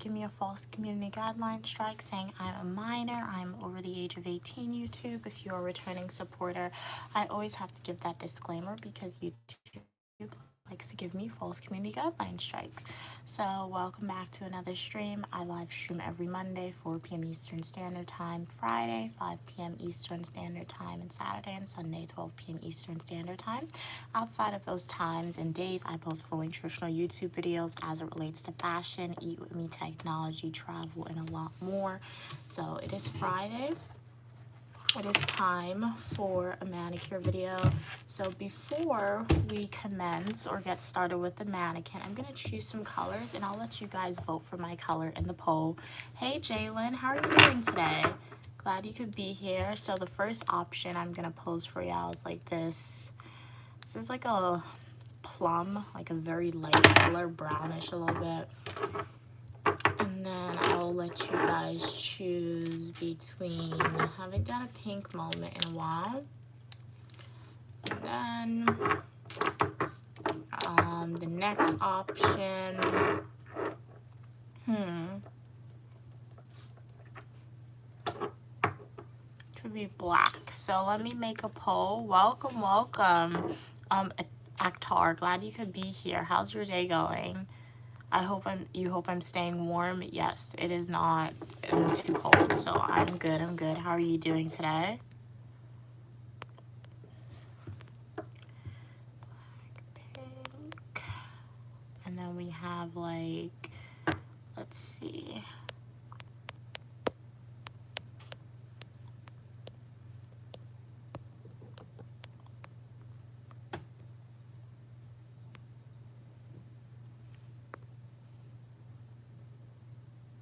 give me a false community guideline strike saying I'm a minor, I'm over the age of 18 YouTube. If you're a returning supporter, I always have to give that disclaimer because YouTube likes to give me false community guideline strikes. So welcome back to another stream. I live stream every Monday, 4 p.m. Eastern Standard Time, Friday, 5 p.m. Eastern Standard Time, and Saturday and Sunday, 12 p.m. Eastern Standard Time. Outside of those times and days, I post full nutritional YouTube videos as it relates to fashion, eat with me, technology, travel, and a lot more. So it is Friday. It is time for a manicure video. So before we commence or get started with the mannequin, I'm going to choose some colors and I'll let you guys vote for my color in the poll. Hey Jalen, how are you doing today? Glad you could be here. So the first option I'm going to pose for y'all is like this. This is like a plum, like a very light color, brownish a little bit. And then I'll let you guys choose between, I haven't done a pink moment in a while. And then the next option, to be black. So let me make a poll. Welcome, welcome. Akhtar, glad you could be here. How's your day going? You hope I'm staying warm. Yes, it is not too cold, so I'm good. How are you doing today? Black, pink. And then we have like, let's see.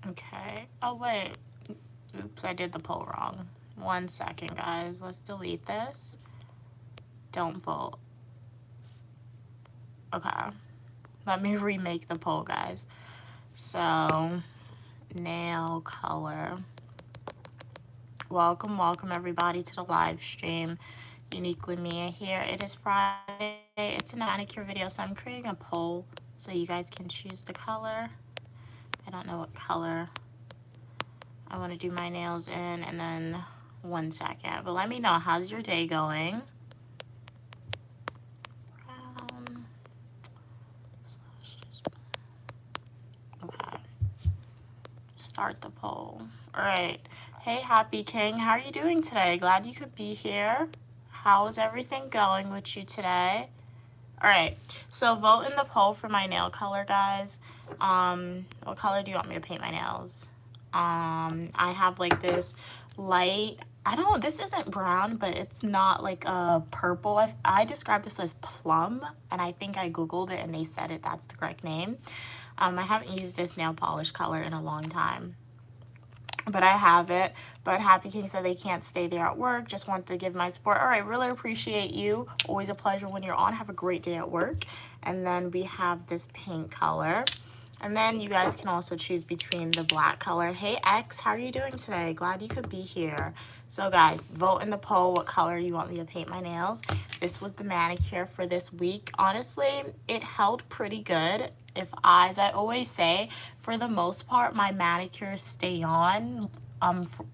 Okay. Oh, wait. Oops, I did the poll wrong. 1 second, guys. Let's delete this. Don't vote. Okay. Let me remake the poll, guys. So, nail color. Welcome, welcome everybody to the live stream. Uniquely Mia here. It is Friday. It's a manicure video, so I'm creating a poll so you guys can choose the color. I don't know what color I want to do my nails in, and then 1 second. But let me know, how's your day going? Okay. Start the poll. All right. Hey, Happy King, how are you doing today? Glad you could be here. How is everything going with you today? All right, so vote in the poll for my nail color, guys. What color do you want me to paint my nails? I have like this light, this isn't brown, but it's not like a purple. I described this as plum, and I think I Googled it and they said that's the correct name. I haven't used this nail polish color in a long time, but I have it. But Happy King said they can't stay there at work. Just want to give my support. All right, really appreciate you. Always a pleasure when you're on. Have a great day at work. And then we have this pink color. And then you guys can also choose between the black color. Hey, X, how are you doing today? Glad you could be here. So, guys, vote in the poll what color you want me to paint my nails. This was the manicure for this week. Honestly, it held pretty good. As I always say, for the most part, my manicures stay on.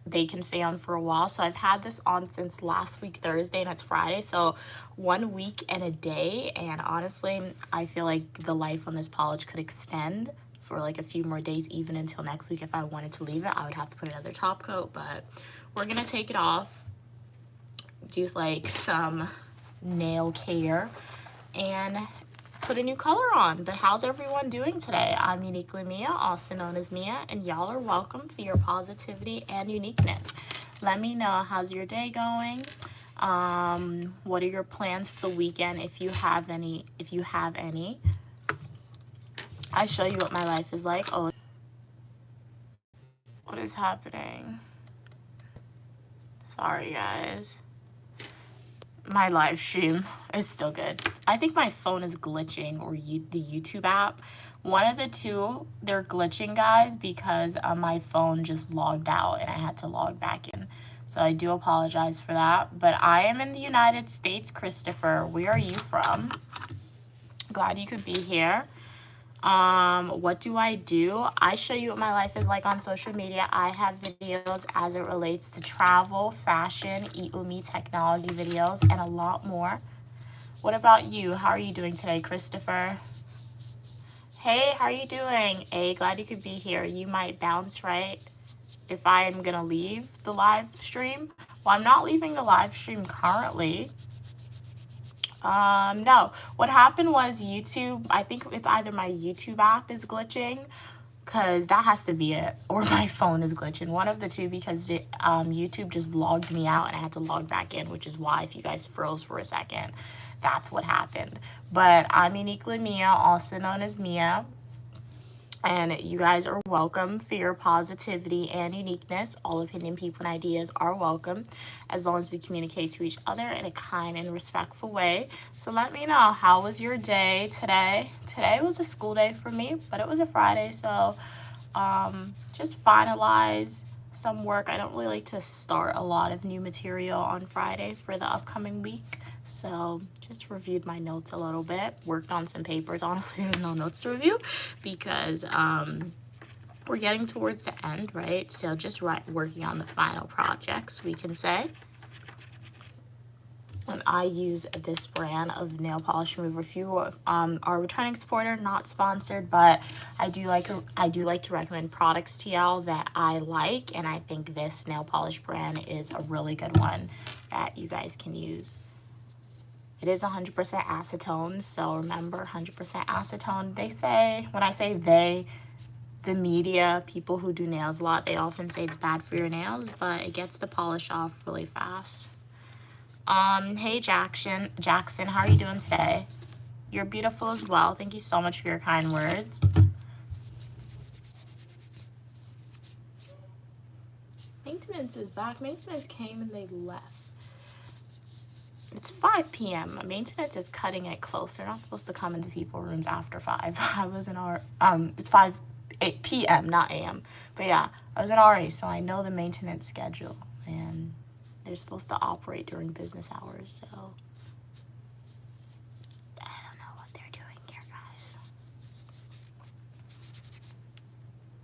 They can stay on for a while. So I've had this on since last week, Thursday, and it's Friday. So 1 week and a day. And honestly, I feel like the life on this polish could extend for like a few more days, even until next week. If I wanted to leave it, I would have to put another top coat, but we're gonna take it off, do like some nail care, and put a new color on. But how's everyone doing today? I'm Uniquely Mia, also known as Mia, and y'all are welcome for your positivity and uniqueness. Let me know, how's your day going? What are your plans for the weekend, if you have any? I show you what my life is like. Oh, what is happening? Sorry, guys. My live stream is still good. I think my phone is glitching, or the YouTube app. One of the two, they're glitching, guys, because my phone just logged out and I had to log back in. So I do apologize for that. But I am in the United States, Christopher. Where are you from? Glad you could be here. What do? I show you what my life is like on social media. I have videos as it relates to travel, fashion, eat with me, technology videos, and a lot more. What about you? How are you doing today, Christopher? Hey, how are you doing? Glad you could be here. You might bounce, right? If I am gonna leave the live stream. Well, I'm not leaving the live stream currently. No. What happened was YouTube, I think it's either my YouTube app is glitching, because that has to be it, or my phone is glitching. One of the two, because YouTube just logged me out and I had to log back in, which is why if you guys froze for a second, that's what happened. But I'm Uniquely Mia, also known as Mia. And you guys are welcome for your positivity and uniqueness. All opinion, people, and ideas are welcome as long as we communicate to each other in a kind and respectful way. So let me know, how was your day today? Today was a school day for me, but it was a Friday, so just finalize some work. I don't really like to start a lot of new material on Friday for the upcoming week. So just reviewed my notes a little bit, worked on some papers. Honestly, there's no notes to review because we're getting towards the end, right? So just working on the final projects, we can say. And I use this brand of nail polish remover. If you are a returning supporter, not sponsored, but I do like to recommend products to y'all that I like, and I think this nail polish brand is a really good one that you guys can use. It is 100% acetone, so remember, 100% acetone. They say, when I say they, the media, people who do nails a lot, they often say it's bad for your nails, but it gets the polish off really fast. Hey Jackson, how are you doing today? You're beautiful as well. Thank you so much for your kind words. Maintenance is back. Maintenance came and they left. It's 5 p.m. Maintenance is cutting it close. They're not supposed to come into people's rooms after 5. I was in it's 8 p.m., not a.m. But yeah, I was in RA, so I know the maintenance schedule. And they're supposed to operate during business hours, so I don't know what they're doing here, guys.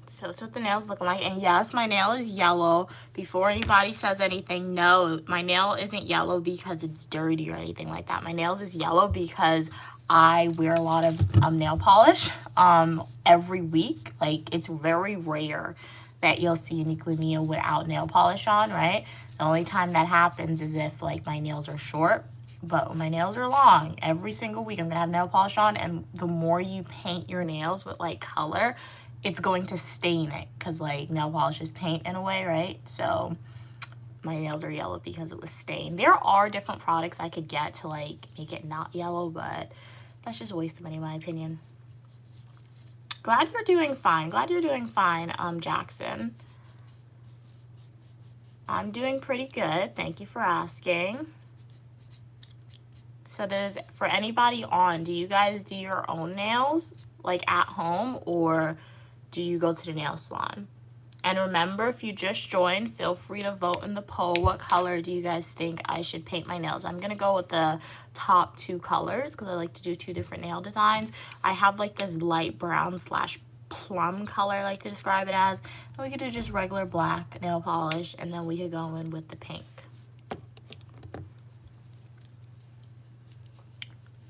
So it's what the nails looking like. And yes, my nail is yellow. Before anybody says anything, no, my nail isn't yellow because it's dirty or anything like that. My nails is yellow because I wear a lot of nail polish every week. Like, it's very rare that you'll see Uniquely Mia without nail polish on, right? The only time that happens is if, like, my nails are short. But when my nails are long, every single week I'm going to have nail polish on. And the more you paint your nails with, like, color, it's going to stain it because, like, nail polish is paint in a way, right? So my nails are yellow because it was stained. There are different products I could get to, like, make it not yellow, but that's just a waste of money in my opinion. Glad you're doing fine. Jackson. I'm doing pretty good. Thank you for asking. So for anybody on, do you guys do your own nails, like, at home, or do you go to the nail salon? And remember, if you just joined, feel free to vote in the poll. What color do you guys think I should paint my nails? I'm going to go with the top 2 colors because I like to do 2 different nail designs. I have, like, this light brown / plum color I like to describe it as. And we could do just regular black nail polish, and then we could go in with the pink.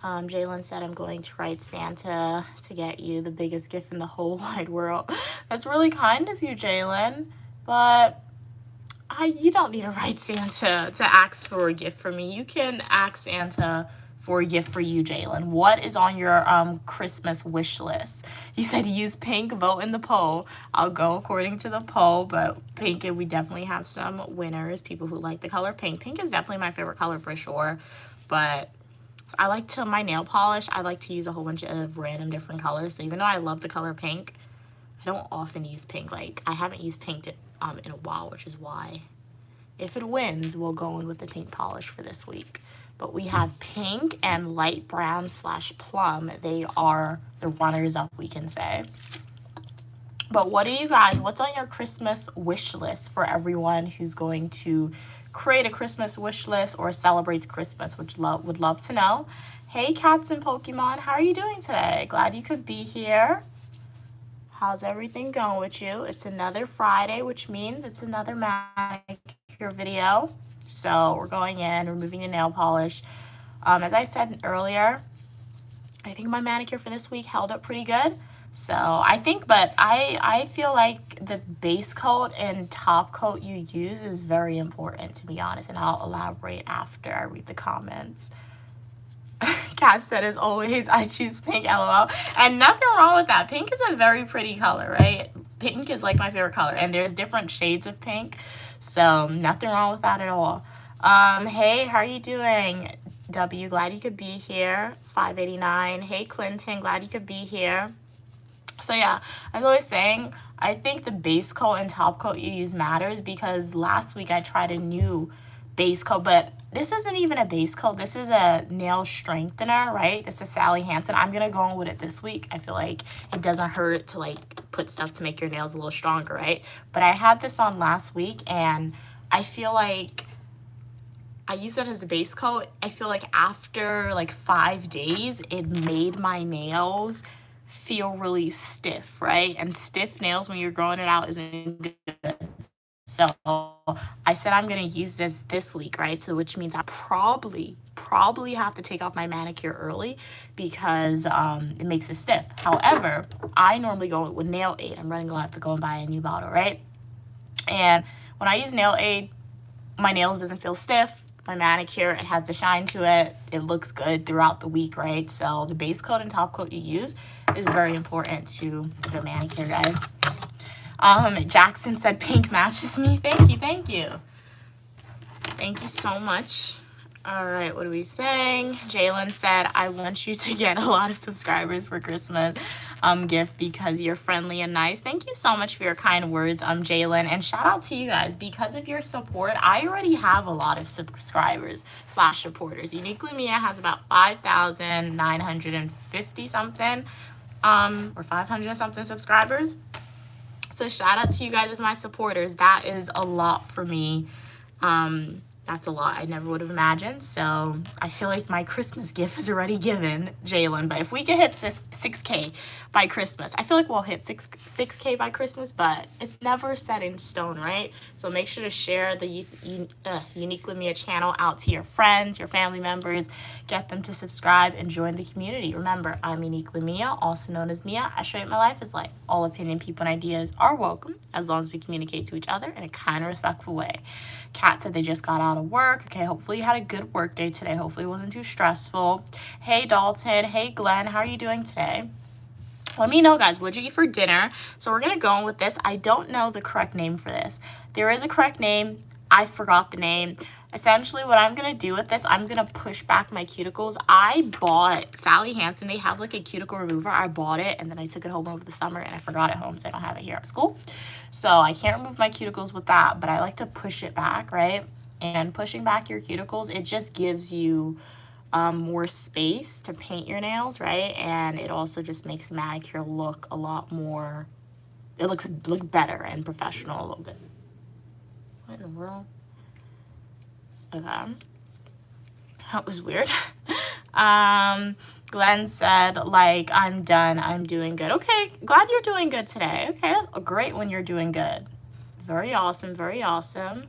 Jalen said, I'm going to write Santa to get you the biggest gift in the whole wide world. That's really kind of you, Jalen. But you don't need to write Santa to ask for a gift for me. You can ask Santa for a gift for you, Jalen. What is on your Christmas wish list? He said use pink, vote in the poll. I'll go according to the poll, but pink, we definitely have some winners, people who like the color pink. Pink is definitely my favorite color for sure, but my nail polish, I like to use a whole bunch of random different colors. So even though I love the color pink, I don't often use pink. Like, I haven't used pink in a while, which is why if it wins, we'll go in with the pink polish for this week. But we have pink and light brown / plum. They are the runners up, we can say. But what's on your Christmas wish list for everyone who's going to create a Christmas wish list or celebrates Christmas, which would love to know. Hey, cats and Pokemon, how are you doing today? Glad you could be here. How's everything going with you? It's another Friday, which means it's another manicure video. So we're going in, removing the nail polish. As I said earlier, I think my manicure for this week held up pretty good. So I feel like the base coat and top coat you use is very important, to be honest, and I'll elaborate after I read the comments. Kat said, as always, I choose pink, LOL. And nothing wrong with that. Pink is a very pretty color, right? Pink is like my favorite color, and there's different shades of pink, so nothing wrong with that at all. Hey, how are you doing? W, glad you could be here. 589. Hey, Clinton, glad you could be here. So yeah, as I was saying, I think the base coat and top coat you use matters, because last week I tried a new base coat, but this isn't even a base coat. This is a nail strengthener, right? This is Sally Hansen. I'm gonna go on with it this week. I feel like it doesn't hurt to like put stuff to make your nails a little stronger, right? But I had this on last week, and I feel like I used it as a base coat. I feel like after like 5 days, it made my nails feel really stiff, right? And stiff nails when you're growing it out isn't good. So I said I'm gonna use this week, right? So which means I probably have to take off my manicure early, because it makes it stiff. However, I normally go with Nail Aid. I'm running low. I have to go and buy a new bottle, right? And when I use Nail Aid, my nails doesn't feel stiff. My manicure, it has the shine to it. It looks good throughout the week, right? So the base coat and top coat you use is very important to the manicure, guys. Jackson said pink matches me. Thank you, thank you. Thank you so much. All right, what are we saying? Jalen said, I want you to get a lot of subscribers for Christmas gift, because you're friendly and nice. Thank you so much for your kind words, Jalen. And shout out to you guys. Because of your support, I already have a lot of subscribers / supporters. Uniquely Mia has about 5,950 something, or 500 something subscribers. So shout out to you guys as my supporters. That is a lot for me. That's a lot I never would have imagined. So I feel like my Christmas gift is already given, Jalen. But if we could hit 6K by Christmas, I feel like we'll hit 6K by Christmas, but it's never set in stone, right? So make sure to share the Uniquely Mia channel out to your friends, your family members. Get them to subscribe and join the community. Remember, I'm Uniquely Mia, also known as Mia. I show you my life is like. All opinion, people, and ideas are welcome, as long as we communicate to each other in a kind and respectful way. Kat said they just got out of work. Okay, hopefully you had a good work day today. Hopefully it wasn't too stressful. Hey, Dalton. Hey, Glenn. How are you doing today? Let me know, guys, what'd you eat for dinner? So we're going to go on with this. I don't know the correct name for this. There is a correct name. I forgot the name. Essentially, what I'm going to do with this, I'm going to push back my cuticles. I bought Sally Hansen. They have like a cuticle remover. I bought it, and then I took it home over the summer, and I forgot it home, so I don't have it here at school. So I can't remove my cuticles with that, but I like to push it back, right? And pushing back your cuticles, it just gives you more space to paint your nails, right? And it also just makes manicure look a lot more, it looks better and professional a little bit. What in the world? Okay. That was weird. Glenn said, like, I'm done. I'm doing good. Okay, glad you're doing good today. Okay, that's great when you're doing good. Very awesome, very awesome.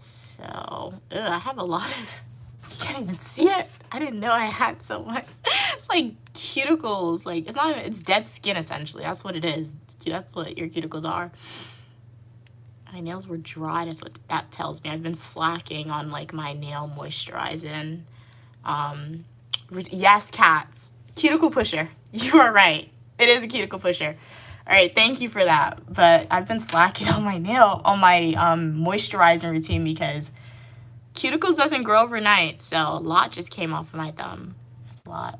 So, I have a lot of, you can't even see it. I didn't know I had so much. It's like cuticles. Like, it's not even, it's dead skin, essentially. That's what it is. That's what your cuticles are. My nails were dry. That's what that tells me. I've been slacking on like my nail moisturizing. Yes, cats. Cuticle pusher. You are right. It is a cuticle pusher. All right, thank you for that. But I've been slacking on my moisturizing routine, because cuticles doesn't grow overnight. So a lot just came off of my thumb. That's a lot.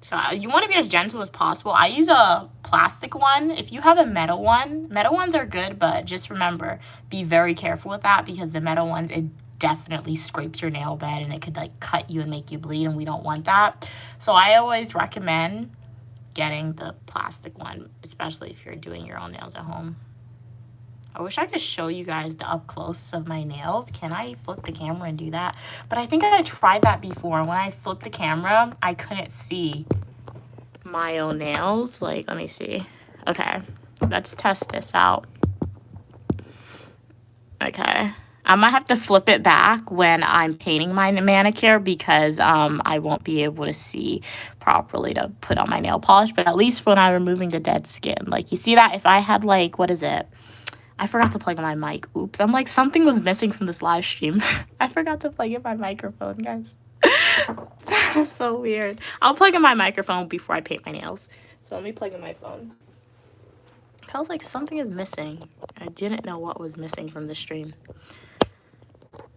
So you want to be as gentle as possible. I use a plastic one. If you have a metal ones are good, but just remember, be very careful with that, because the metal ones, it definitely scrapes your nail bed, and it could like cut you and make you bleed, and we don't want that. So I always recommend getting the plastic one, especially if you're doing your own nails at home. I wish I could show you guys the up close of my nails. Can I flip the camera and do that? But I think I tried that before. When I flipped the camera, I couldn't see my own nails. Like, let me see. Okay, let's test this out. Okay. I might have to flip it back when I'm painting my manicure because I won't be able to see properly to put on my nail polish. But at least when I'm removing the dead skin, like you see that if I had like, what is it? I forgot to plug in my mic. Oops. I'm like, something was missing from this live stream. I forgot to plug in my microphone, guys. That's so weird. I'll plug in my microphone before I paint my nails. So let me plug in my phone. I was like, something is missing. I didn't know what was missing from the stream.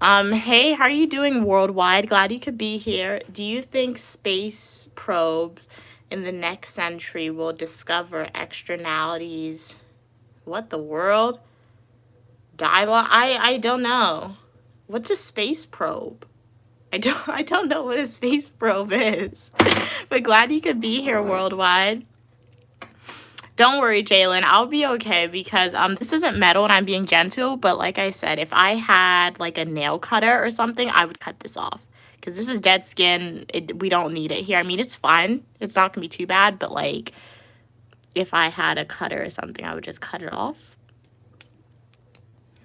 Hey, how are you doing worldwide? Glad you could be here. Do you think space probes in the next century will discover externalities? What the world? Dialogue? I don't know. What's a space probe? I don't know what a space probe is. But glad you could be here worldwide. Don't worry, Jalen. I'll be okay because this isn't metal and I'm being gentle. But like I said, if I had like a nail cutter or something, I would cut this off. Because this is dead skin. We don't need it here. I mean, it's fine. It's not going to be too bad. But like, if I had a cutter or something, I would just cut it off.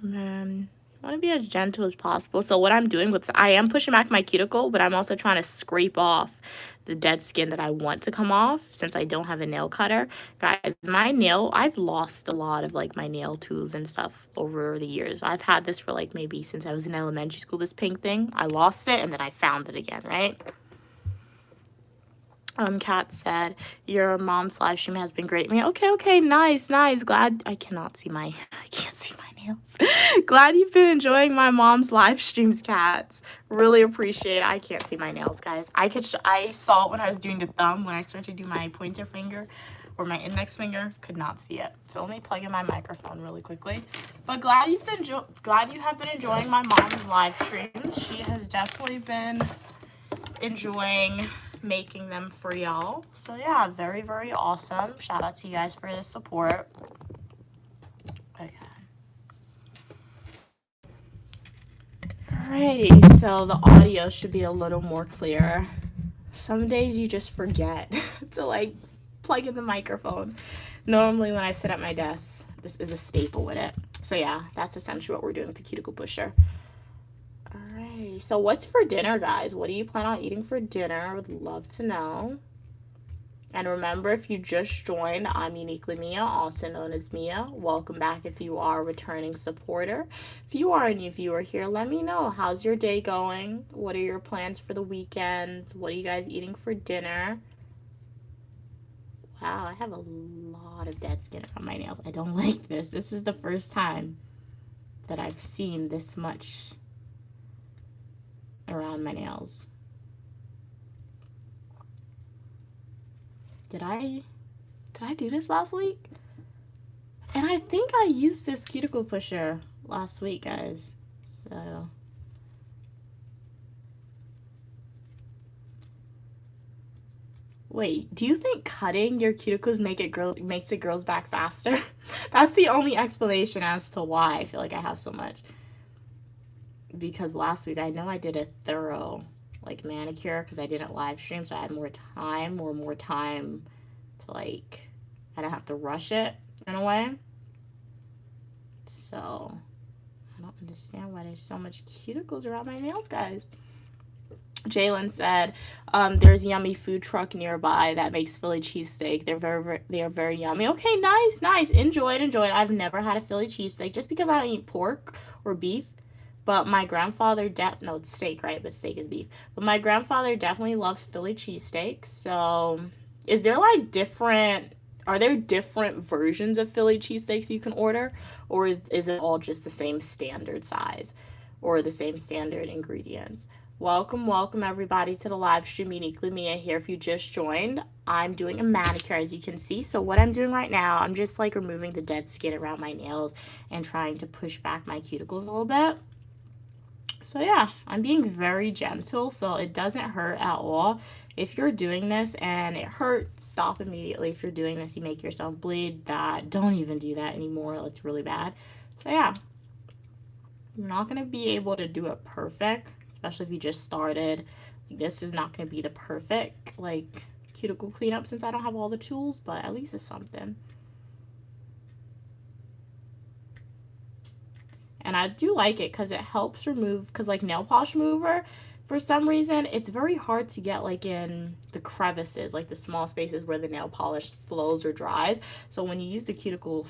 And then I want to be as gentle as possible. So what I'm doing with, I am pushing back my cuticle, but I'm also trying to scrape off the dead skin that I want to come off since I don't have a nail cutter. Guys, my nail, I've lost a lot of like my nail tools and stuff over the years. I've had this for like maybe since I was in elementary school, this pink thing. I lost it and then I found it again, right? Kat said, your mom's live stream has been great. Okay, nice. Glad I can't see my nails. Glad you've been enjoying my mom's live streams, Cats. Really appreciate it. I can't see my nails, guys. I saw it when I was doing the thumb. When I started to do my pointer finger or my index finger, could not see it. So let me plug in my microphone really quickly. But glad you have been enjoying my mom's live streams. She has definitely been enjoying making them for y'all. So yeah, very, very awesome. Shout out to you guys for the support. Okay. Alrighty, so the audio should be a little more clear. Some days you just forget to like plug in the microphone. Normally when I sit at my desk, this is a staple with it. So yeah, that's essentially what we're doing with the cuticle pusher. Alright, so what's for dinner, guys? What do you plan on eating for dinner? I would love to know. And remember, if you just joined, I'm Uniquely Mia, also known as Mia. Welcome back if you are a returning supporter. If you are a new viewer here, let me know. How's your day going? What are your plans for the weekends? What are you guys eating for dinner? Wow, I have a lot of dead skin on my nails. I don't like this. This is the first time that I've seen this much around my nails. Did I do this last week? And I think I used this cuticle pusher last week, guys. So wait, do you think cutting your cuticles makes it grows back faster? That's the only explanation as to why I feel like I have so much. Because last week I know I did a thorough like manicure because I didn't live stream, so I had more time to like, I don't have to rush it in a way. So I don't understand why there's so much cuticles around my nails, guys. Jalen said, there's a yummy food truck nearby that makes Philly cheesesteak. They are very yummy. Okay, nice. Enjoy it. I've never had a Philly cheesesteak just because I don't eat pork or beef. But my grandfather, no, it's steak, right? But steak is beef. But my grandfather definitely loves Philly cheesesteak. So is there like are there different versions of Philly cheesesteaks you can order? Or is it all just the same standard size or the same standard ingredients? Welcome everybody to the live stream. Uniquely Mia here. If you just joined, I'm doing a manicure, as you can see. So what I'm doing right now, I'm just like removing the dead skin around my nails and trying to push back my cuticles a little bit. So yeah, I'm being very gentle, so it doesn't hurt at all. If you're doing this and it hurts, stop immediately. If you're doing this, you make yourself bleed, don't even do that anymore. It's really bad. So yeah, you're not going to be able to do it perfect, especially if you just started. This is not going to be the perfect like cuticle cleanup since I don't have all the tools, but at least it's something. And I do like it because it helps remove, because like nail polish remover, for some reason, it's very hard to get like in the crevices, like the small spaces where the nail polish flows or dries. So when you use the cuticle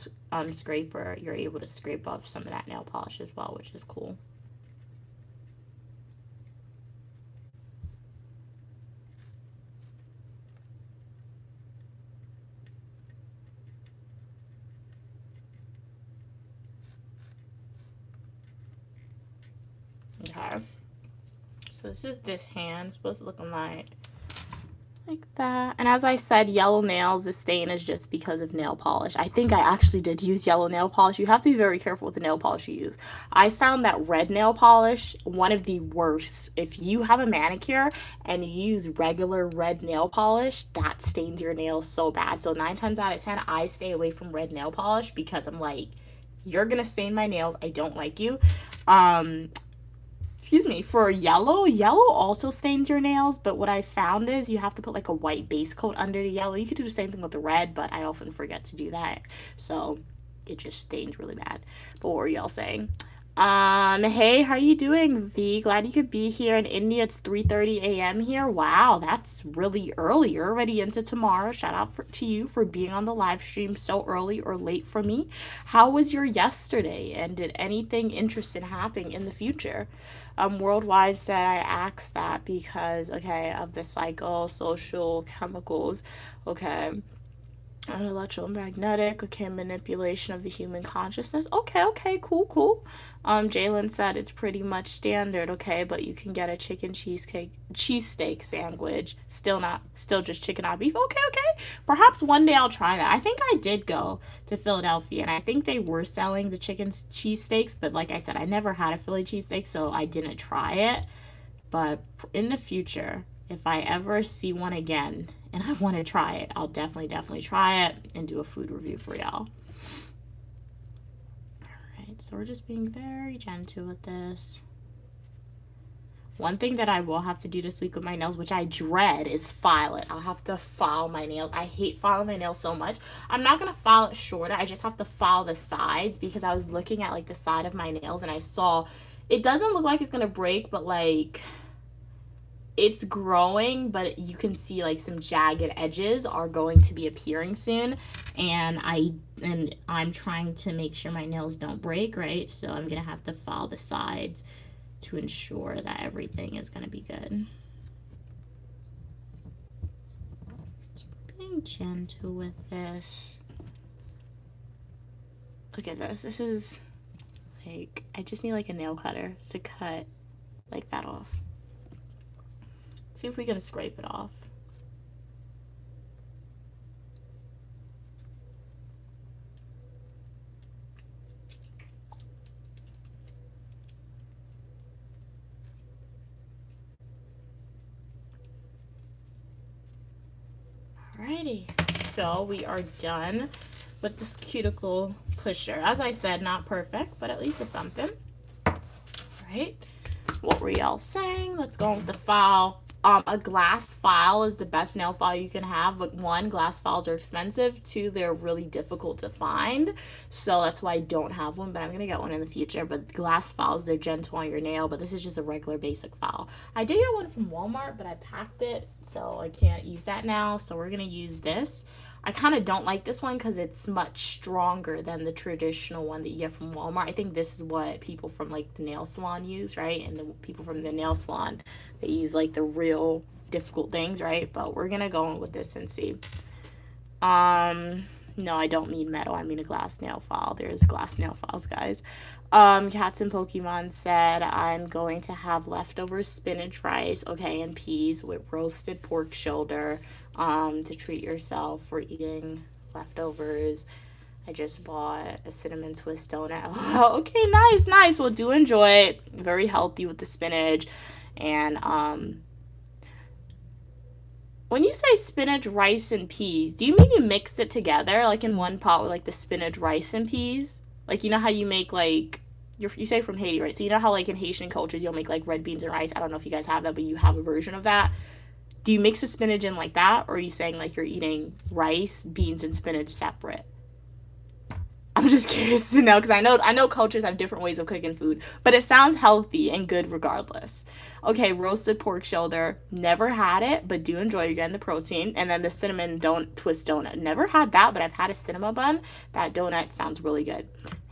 scraper, you're able to scrape off some of that nail polish as well, which is cool. Okay. So this is this hand, supposed to look like that. And as I said, yellow nails, the stain is just because of nail polish. I think I actually did use yellow nail polish. You have to be very careful with the nail polish you use. I found that red nail polish one of the worst. If you have a manicure and you use regular red nail polish, that stains your nails so bad. So 9 times out of 10, I stay away from red nail polish because I'm like, you're gonna stain my nails. I don't like you. Excuse me, for yellow also stains your nails, but what I found is you have to put like a white base coat under the yellow. You could do the same thing with the red, but I often forget to do that, so it just stains really bad. But what were y'all saying? Hey, how are you doing, V? Glad you could be here. In India, it's 3:30 a.m. here. Wow, that's really early. You're already into tomorrow. Shout out to you for being on the live stream so early or late for me. How was your yesterday? And did anything interesting happen in the future? Worldwide said I asked that because, okay, of the psychosocial chemicals. Okay. Electromagnetic, okay, manipulation of the human consciousness. Okay, cool. Jalen said it's pretty much standard, okay, but you can get a chicken cheesesteak sandwich. Still just chicken on beef. Okay. Perhaps one day I'll try that. I think I did go to Philadelphia and I think they were selling the chicken cheesesteaks, but like I said, I never had a Philly cheesesteak, so I didn't try it. But in the future, if I ever see one again and I want to try it, I'll definitely try it and do a food review for y'all. Alright, so we're just being very gentle with this. One thing that I will have to do this week with my nails, which I dread, is file it. I'll have to file my nails. I hate filing my nails so much. I'm not going to file it shorter. I just have to file the sides because I was looking at like the side of my nails and I saw it doesn't look like it's going to break, but like it's growing, but you can see like some jagged edges are going to be appearing soon, and I'm trying to make sure my nails don't break, right? So I'm gonna have to file the sides to ensure that everything is gonna be good. Being gentle with this. Look at this. This is like, I just need like a nail cutter to cut like that off. See if we can scrape it off. Alrighty, so we are done with this cuticle pusher. As I said, not perfect, but at least it's something. Alright, what were y'all saying? Let's go with the file. A glass file is the best nail file you can have, but 1, glass files are expensive. 2, they're really difficult to find, so that's why I don't have one, but I'm gonna get one in the future. But glass files, they're gentle on your nail, but this is just a regular basic file. I did get one from Walmart, but I packed it, so I can't use that now, so we're gonna use this. I kind of don't like this one because it's much stronger than the traditional one that you get from Walmart. I think this is what people from like the nail salon use, right? And the people from the nail salon, they use like the real difficult things, right? But we're gonna go in with this and see. No, I don't mean metal. I mean a glass nail file. There's glass nail files, guys. Cats and Pokemon said I'm going to have leftover spinach rice, okay, and peas with roasted pork shoulder. To treat yourself for eating leftovers. I just bought a cinnamon twist donut. Okay, nice. Well, do enjoy it. Very healthy with the spinach. And when you say spinach, rice, and peas, do you mean you mixed it together like in one pot with like the spinach, rice, and peas? Like, you know how you make, like, you say from Haiti, right? So you know how, like, in Haitian cultures, you'll make, like, red beans and rice. I don't know if you guys have that, but you have a version of that. Do you mix the spinach in like that, or are you saying, like, you're eating rice, beans, and spinach separate? I'm just curious to know because I know cultures have different ways of cooking food, but it sounds healthy and good regardless. Okay, roasted pork shoulder. Never had it, but do enjoy. You're getting the protein. And then the cinnamon don't twist donut. Never had that, but I've had a cinnamon bun. That donut sounds really good.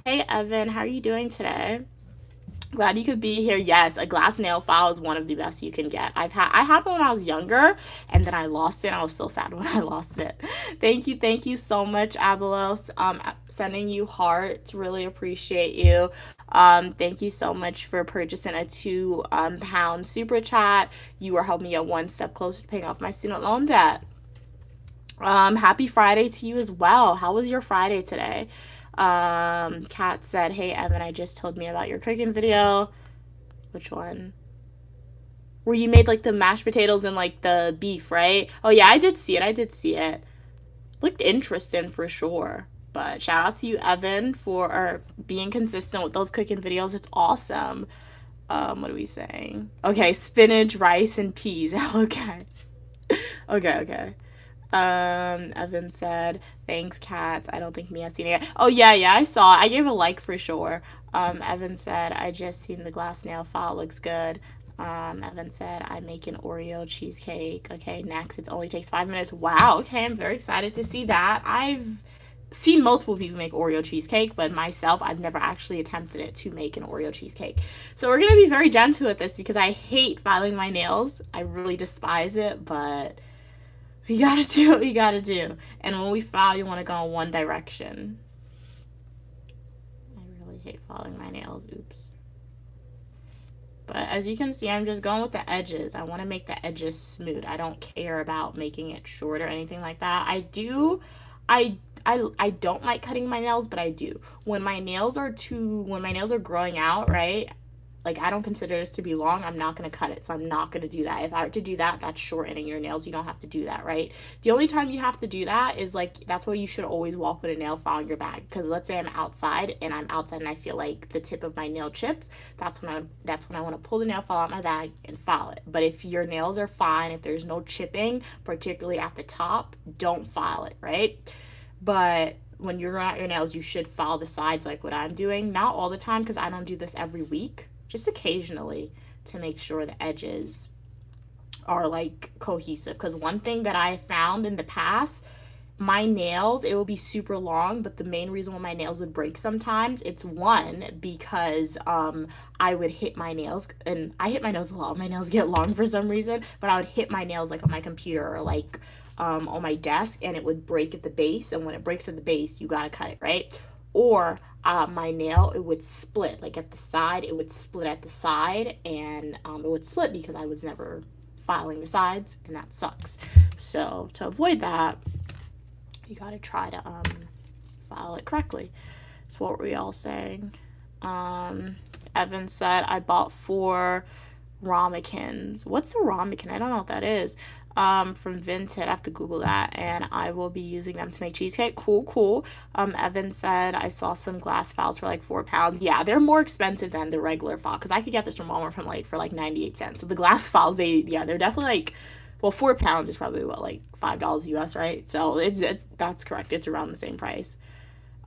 Hey Evan, how are you doing today? Glad you could be here. Yes, a glass nail file is one of the best you can get. I had one when I was younger, and then I lost it. I was so sad when I lost it. Thank you so much, Abelos. Sending you hearts. Really appreciate you. Thank you so much for purchasing a £2 super chat. You are helping me get one step closer to paying off my student loan debt. Happy Friday to you as well. How was your Friday today? Kat said, "Hey Evan, I just told me about your cooking video." Which one? Where you made like the mashed potatoes and like the beef, right? Oh yeah, I did see it. I did see it. Looked interesting for sure. But shout out to you, Evan, for being consistent with those cooking videos. It's awesome. What are we saying? Okay, spinach, rice, and peas. Okay. Okay. Evan said, "Thanks, cats. I don't think Mia's seen it yet." Oh, yeah, I saw it. I gave a like for sure. Evan said, "I just seen the glass nail file. Looks good." Evan said, "I'm making Oreo cheesecake." Okay, next. It only takes 5 minutes. Wow, okay, I'm very excited to see that. I've seen multiple people make Oreo cheesecake, but myself, I've never actually attempted it to make an Oreo cheesecake. So we're going to be very gentle with this because I hate filing my nails. I really despise it, but we gotta do what we gotta do. And when we file, you want to go in one direction. I really hate filing my nails. Oops. But as you can see, I'm just going with the edges. I want to make the edges smooth. I don't care about making it short or anything like that. I don't like cutting my nails, but I do. When my nails are growing out, right? Like, I don't consider this to be long. I'm not going to cut it, so I'm not going to do that. If I were to do that, that's shortening your nails. You don't have to do that, right? The only time you have to do that is, like, that's why you should always walk with a nail file in your bag. Because let's say I'm outside and I feel like the tip of my nail chips, that's when I want to pull the nail file out my bag and file it. But if your nails are fine, if there's no chipping, particularly at the top, don't file it, right? But when you're at your nails, you should file the sides like what I'm doing. Not all the time because I don't do this every week, just occasionally, to make sure the edges are like cohesive. Because one thing that I found in the past, my nails, it will be super long, but the main reason why my nails would break sometimes, it's one because I would hit my nails, and I hit my nails a lot. My nails get long for some reason, but I would hit my nails like on my computer or like on my desk, and it would break at the base. And when it breaks at the base, you gotta cut it, right? Or my nail, it would split like at the side. It would split at the side, and it would split because I was never filing the sides, and that sucks. So to avoid that, you gotta try to file it correctly. So what were we all saying? Evan said, "I bought 4 ramekins." What's a ramekin? I don't know what that is. From Vinted. I have to Google that, and I will be using them to make cheesecake. Cool. Evan said, "I saw some glass files for like £4." Yeah, they're more expensive than the regular file because I could get this from Walmart for like 98 cents. So the glass files, they're definitely like, well, £4 is probably what, like $5 US, right? So that's correct. It's around the same price.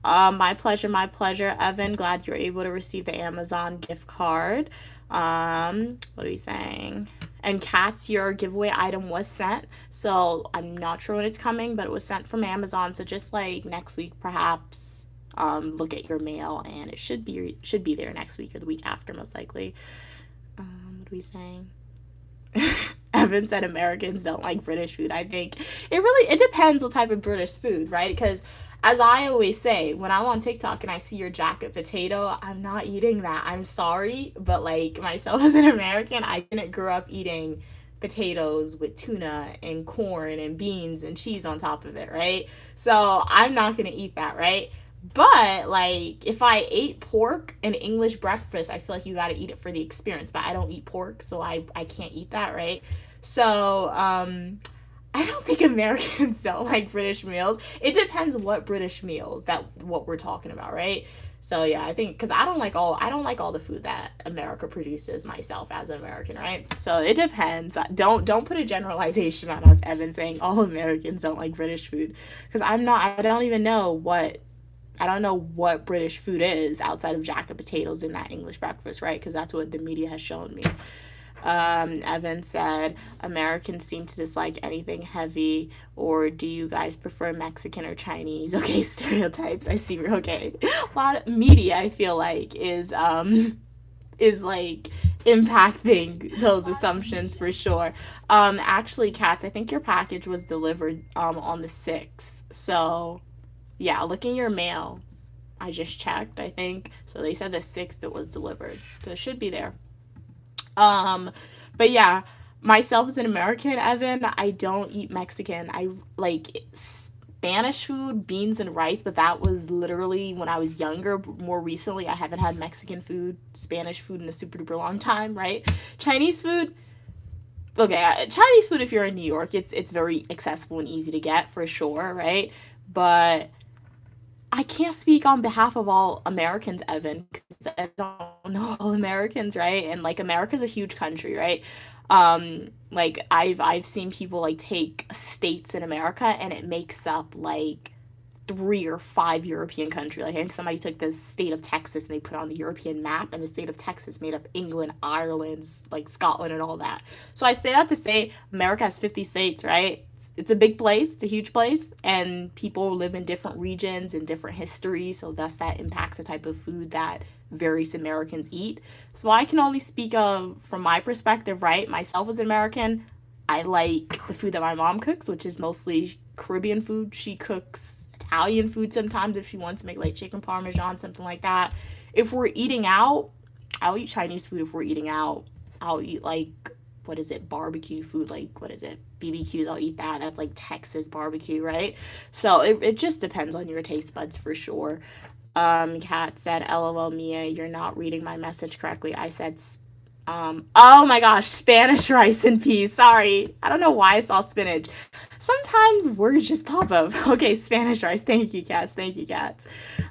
My pleasure, Evan. Glad you're able to receive the Amazon gift card. What are we saying? And Cats, your giveaway item was sent, so I'm not sure when it's coming, but it was sent from Amazon. So just like next week, perhaps, look at your mail, and it should be there next week or the week after, most likely. What are we saying? Evan said Americans don't like British food. I think it depends what type of British food, right? Because as I always say, when I'm on TikTok and I see your jacket potato, I'm not eating that. I'm sorry, but like myself as an American, I didn't grow up eating potatoes with tuna and corn and beans and cheese on top of it, right? So I'm not gonna eat that, right? But like if I ate pork and English breakfast, I feel like you got to eat it for the experience. But I don't eat pork, so I can't eat that, right? So I don't think Americans don't like British meals. It depends what British meals that what we're talking about, right? So yeah, I think because I don't like all the food that America produces myself as an American, right? So it depends. Don't put a generalization on us, Evan, saying all Americans don't like British food because I'm not. I don't even know what I don't know what British food is outside of jacket potatoes in that English breakfast, right? Because that's what the media has shown me. Evan said, Americans seem to dislike anything heavy, or do you guys prefer Mexican or Chinese? Okay, stereotypes. I see. Okay, a lot of media I feel like is like impacting those assumptions for sure. Actually, Katz, I think your package was delivered on the 6th. So yeah, look in your mail. I just checked. I think so. They said the 6th it was delivered, so it should be there. Um, but yeah, myself as an American, Evan, I don't eat Mexican. I like Spanish food, beans and rice, but that was literally when I was younger. More recently, I haven't had Mexican food, Spanish food in a super duper long time, right? Chinese food, okay, Chinese food if you're in New York, it's very accessible and easy to get for sure, right? But I can't speak on behalf of all Americans, Evan, because I don't know all Americans, right? And like America's a huge country, right? Like I've seen people like take states in America and it makes up like 3 or 5 European countries. Like I think somebody took the state of Texas and they put it on the European map, and the state of Texas made up England, Ireland, like Scotland, and all that. So I say that to say America has 50 states, right? It's a big place, it's a huge place, and people live in different regions and different histories. So thus that impacts the type of food that various Americans eat. So I can only speak of from my perspective, right? Myself as an American, I like the food that my mom cooks, which is mostly Caribbean food. She cooks Italian food sometimes if she wants to make like chicken parmesan, something like that. If we're eating out, I'll eat Chinese food if we're eating out. I'll eat like what is it, barbecue food, like what is it, BBQs, I'll eat that. That's like Texas barbecue, right? So it just depends on your taste buds for sure. Kat said, LOL, Mia, you're not reading my message correctly. I said oh my gosh, Spanish rice and peas. Sorry. I don't know why I saw spinach. Sometimes words just pop up. Okay, Spanish rice. Thank you, cats. Thank you, cats.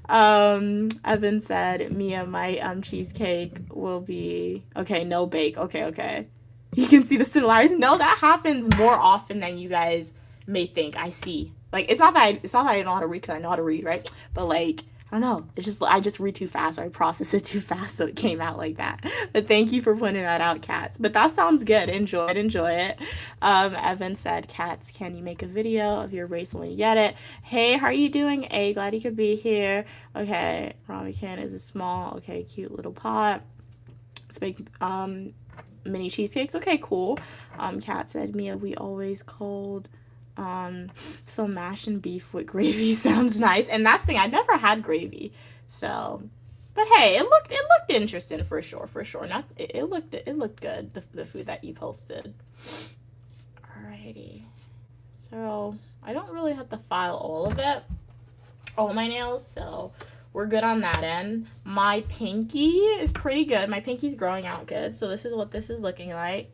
Evan said, Mia, my cheesecake will be okay, no bake. Okay, okay. You can see the similarities. No, that happens more often than you guys may think. I see. Like it's not that I know how to read because I know how to read, right? But like I don't know. It's just I just read too fast or I process it too fast, so it came out like that. But thank you for pointing that out, Cats. But that sounds good. Enjoy it. Enjoy it. Evan said, Cats, can you make a video of your race when you get it? Hey, how are you doing? A, glad you could be here. Okay, ramekin is a small, okay, cute little pot. Let's make mini cheesecakes. Okay, cool. Kat said, Mia, we always cold. So mash and beef with gravy sounds nice. And that's the thing, I never had gravy. So, but hey, it looked interesting for sure, for sure. Not it looked good, the food that you posted. Alrighty. So I don't really have to file all of it, all my nails, so we're good on that end. My pinky is pretty good. My pinky's growing out good. So this is what this is looking like.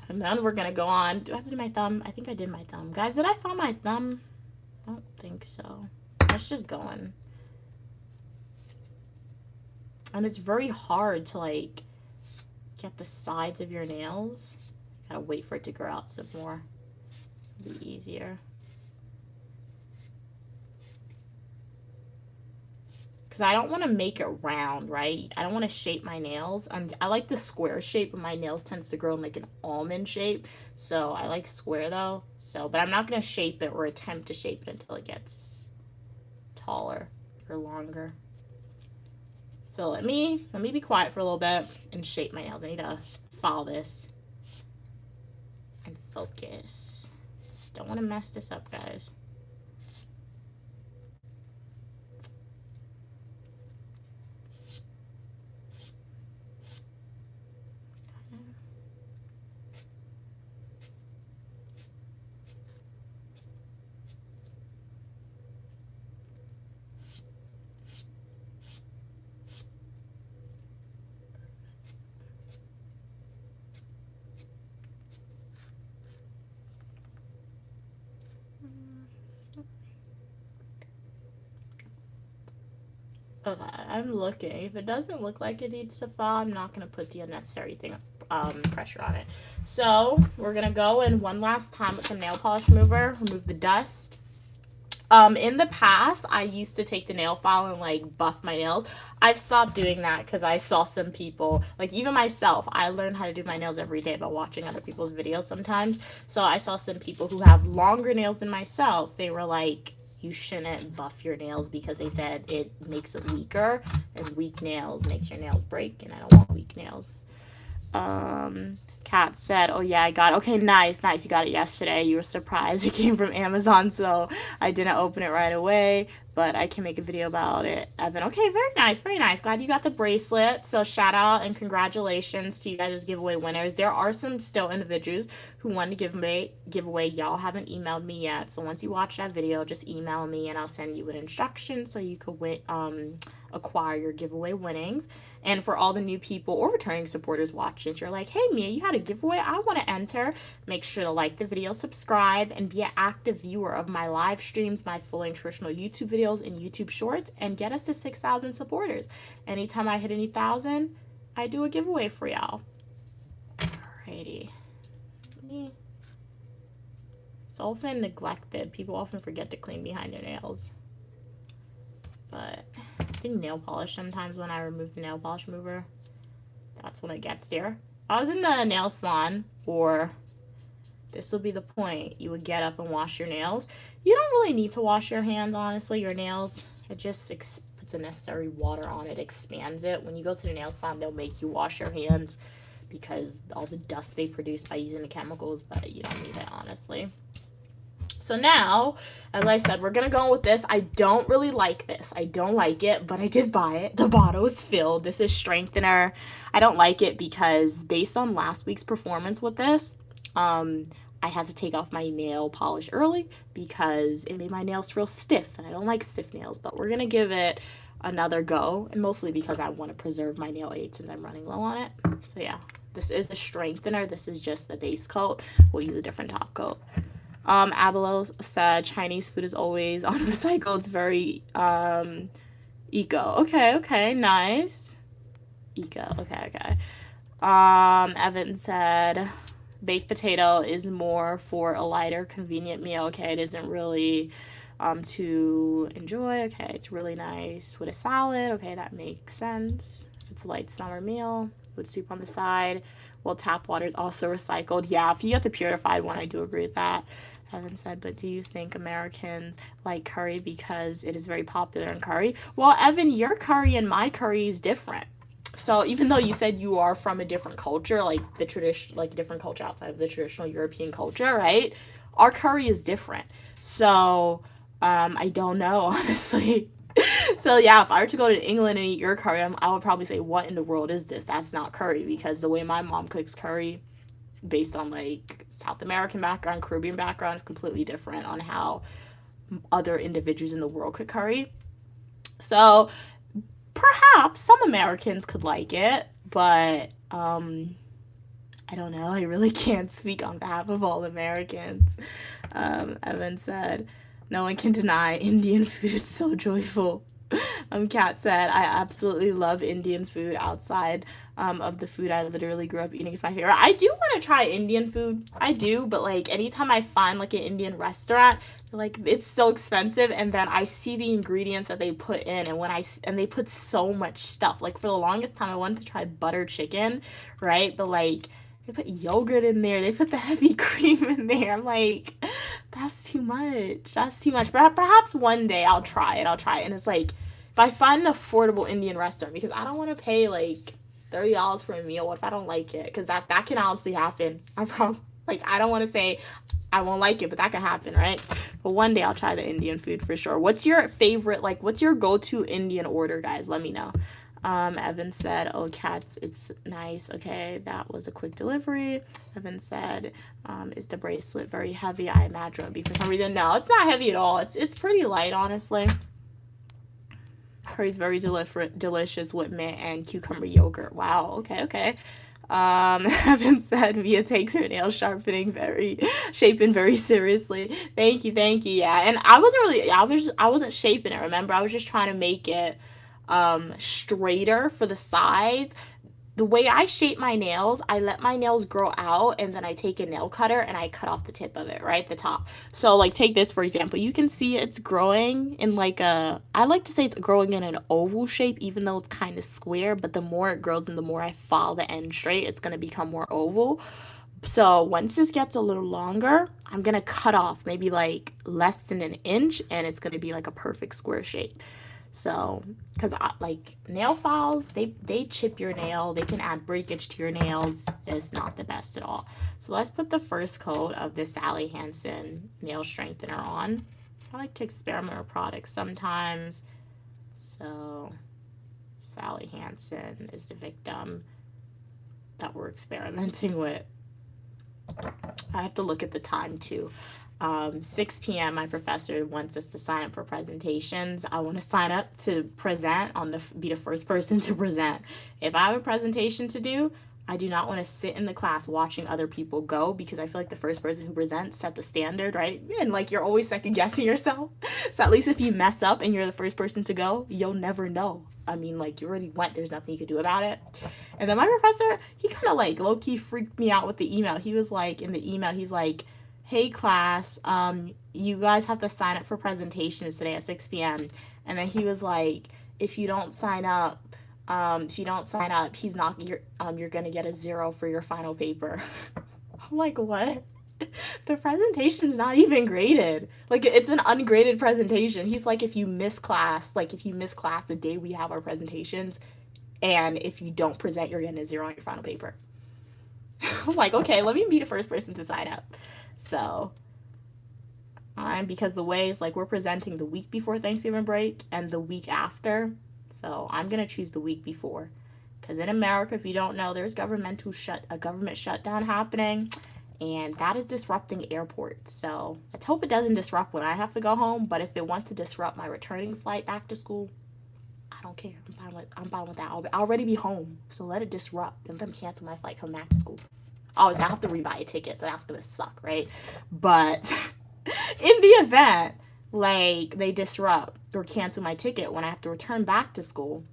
And then we're going to go on. Do I have to do my thumb? I think I did my thumb. Guys, did I file my thumb? I don't think so. Let's just go in. And it's very hard to, like, get the sides of your nails. Gotta wait for it to grow out some more. It'll be easier. Because I don't want to make it round, right? I don't want to shape my nails. I like the square shape, but my nails tends to grow in like an almond shape. So I like square though. So, but I'm not going to shape it or attempt to shape it until it gets taller or longer. So let me be quiet for a little bit and shape my nails. I need to follow this and focus. Don't want to mess this up, guys. Okay, I'm looking. If it doesn't look like it needs to fall, I'm not gonna put the unnecessary thing pressure on it. So we're gonna go in one last time with some nail polish remover, remove the dust. In the past, I used to take the nail file and like buff my nails. I've stopped doing that because I saw some people, like even myself, I learned how to do my nails every day by watching other people's videos sometimes. So I saw some people who have longer nails than myself. They were like, you shouldn't buff your nails because they said it makes it weaker, and weak nails makes your nails break, and I don't want weak nails. Kat said, oh yeah, I got it. Okay, nice. You got it yesterday. You were surprised. It came from Amazon, so I didn't open it right away, but I can make a video about it. Evan, okay, very nice. Glad you got the bracelet. So shout out and congratulations to you guys as giveaway winners. There are some still individuals who want to give giveaway. Y'all haven't emailed me yet, so once you watch that video, just email me and I'll send you an instruction so you could acquire your giveaway winnings. And for all the new people or returning supporters watching, so you're like, hey, Mia, you had a giveaway. I want to enter. Make sure to like the video, subscribe, and be an active viewer of my live streams, my full-length traditional YouTube videos, and YouTube shorts, and get us to 6,000 supporters. Anytime I hit any 1,000, I do a giveaway for y'all. Alrighty. It's often neglected. People often forget to clean behind their nails. But I think nail polish sometimes when I remove the nail polish remover, that's when it gets there. I was in the nail salon, or this will be the point, you would get up and wash your nails. You don't really need to wash your hands, honestly. Your nails, it just puts the necessary water on it, expands it. When you go to the nail salon, they'll make you wash your hands because all the dust they produce by using the chemicals, but you don't need it, honestly. So now, as I said, we're going to go with this. I don't really like this. I don't like it, but I did buy it. The bottle is filled. This is strengthener. I don't like it because based on last week's performance with this, I had to take off my nail polish early because it made my nails feel stiff, and I don't like stiff nails, but we're going to give it another go, and mostly because I want to preserve my nail aid since I'm running low on it. So yeah, this is the strengthener. This is just the base coat. We'll use a different top coat. Abelo said Chinese food is always on recycle. It's very eco. Okay, nice. Eco. Okay. Evan said baked potato is more for a lighter, convenient meal. Okay, it isn't really to enjoy. Okay, it's really nice with a salad. Okay, that makes sense. It's a light summer meal with soup on the side. Well, tap water is also recycled. Yeah, if you get the purified one, I do agree with that. Evan said, but do you think Americans like curry because it is very popular in curry? Well, Evan, your curry and my curry is different. So even though you said you are from a different culture, like the tradition, like a different culture outside of the traditional European culture, right? Our curry is different. So I don't know, honestly. So yeah, if I were to go to England and eat your curry, I would probably say, what in the world is this? That's not curry, because the way my mom cooks curry, based on like South American background, Caribbean background, is completely different on how other individuals in the world cook curry. So perhaps some Americans could like it, but I don't know. I really can't speak on behalf of all Americans. Evan said, no one can deny Indian food. It's so joyful. Kat said, I absolutely love Indian food outside of the food I literally grew up eating. Is my favorite. I do want to try Indian food. I do, but like anytime I find like an Indian restaurant, like it's so expensive, and then I see the ingredients that they put in, and they put so much stuff. Like for the longest time, I wanted to try butter chicken, right? But like they put yogurt in there. They put the heavy cream in there. I'm like, that's too much. But perhaps one day I'll try it. And it's like, if I find an affordable Indian restaurant, because I don't want to pay like $30 for a meal. What if I don't like it? Because that can honestly happen. I don't want to say I won't like it, but that could happen, right? But one day I'll try the Indian food for sure. What's your favorite, like, what's your go-to Indian order, guys? Let me know. Evan said, oh, cats, it's nice. Okay, that was a quick delivery. Evan said, is the bracelet very heavy? I imagine it would be for some reason. No, it's not heavy at all. It's pretty light, honestly. Curry's very delicious with mint and cucumber yogurt. Wow, okay. Evan said Mia takes her nail shaping very seriously. Thank you. Yeah, and I wasn't shaping it, remember? I was just trying to make it straighter for the sides. The way I shape my nails, I let my nails grow out and then I take a nail cutter and I cut off the tip of it, right? The top. So like take this for example. You can see it's growing in like I like to say it's growing in an oval shape even though it's kind of square, but the more it grows and the more I file the end straight, it's going to become more oval. So once this gets a little longer, I'm going to cut off maybe like less than an inch and it's going to be like a perfect square shape. So, because like nail files, they chip your nail. They can add breakage to your nails. It's not the best at all. So let's put the first coat of the Sally Hansen nail strengthener on. I like to experiment with products sometimes. So Sally Hansen is the victim that we're experimenting with. I have to look at the time too. 6 p.m. my professor wants us to sign up for presentations. I want to sign up to present be the first person to present. If I have a presentation to do, I do not want to sit in the class watching other people go because I feel like the first person who presents set the standard, right? And like you're always second guessing yourself. So at least if you mess up and you're the first person to go, you'll never know. I mean, like you already went, there's nothing you could do about it. And then my professor, he kind of like low-key freaked me out with the email. He was like, in the email, he's like, hey class, you guys have to sign up for presentations today at 6 p.m. And then he was like, if you don't sign up, he's not, you're gonna get a 0 for your final paper. I'm like, what? The presentation's not even graded. Like, it's an ungraded presentation. He's like, if you miss class the day we have our presentations, and if you don't present, you're getting a 0 on your final paper. I'm like, okay, let me be the first person to sign up. So, because the way it's like we're presenting the week before Thanksgiving break and the week after. So I'm going to choose the week before. Because in America, if you don't know, there's a government shutdown happening. And that is disrupting airports. So let's hope it doesn't disrupt when I have to go home. But if it wants to disrupt my returning flight back to school, I don't care. I'm fine with that. I'll already be home. So let it disrupt and then cancel my flight, come back to school. Obviously, I have to rebuy a ticket, so that's going to suck, right? But in the event, like, they disrupt or cancel my ticket when I have to return back to school,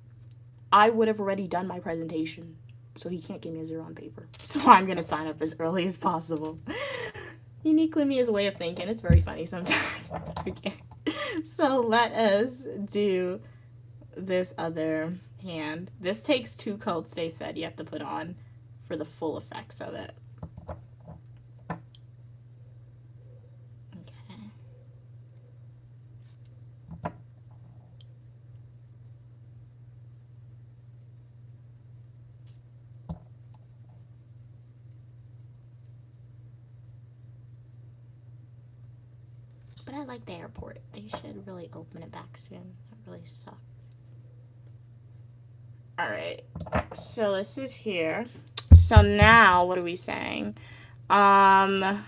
I would have already done my presentation. So he can't give me a 0 on paper. So I'm going to sign up as early as possible. Uniquely me is a way of thinking. It's very funny sometimes. Okay. So let us do this other hand. This takes 2 coats, they said, you have to put on for the full effects of it. Okay. But I like the airport. They should really open it back soon. That really sucks. Alright, so this is here. So now, what are we saying? Kat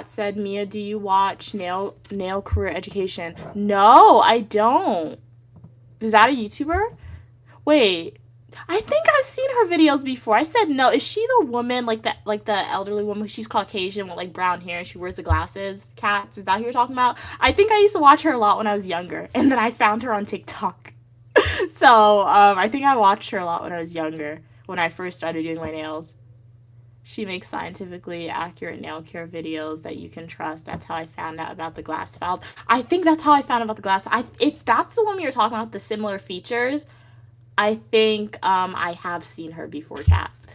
said, Mia, do you watch Nail Career Education? No, I don't. Is that a YouTuber? Wait, I think I've seen her videos before. I said no. Is she the woman, like the elderly woman? She's Caucasian with like brown hair. She wears the glasses. Cats, is that who you're talking about? I think I used to watch her a lot when I was younger, and then I found her on TikTok. So I think I watched her a lot when I was younger, when I first started doing my nails. She makes scientifically accurate nail care videos that you can trust. That's how I found out about the glass files. I think that's how I found out about the glass. If that's the one you're talking about, the similar features. I think I have seen her before, Cats.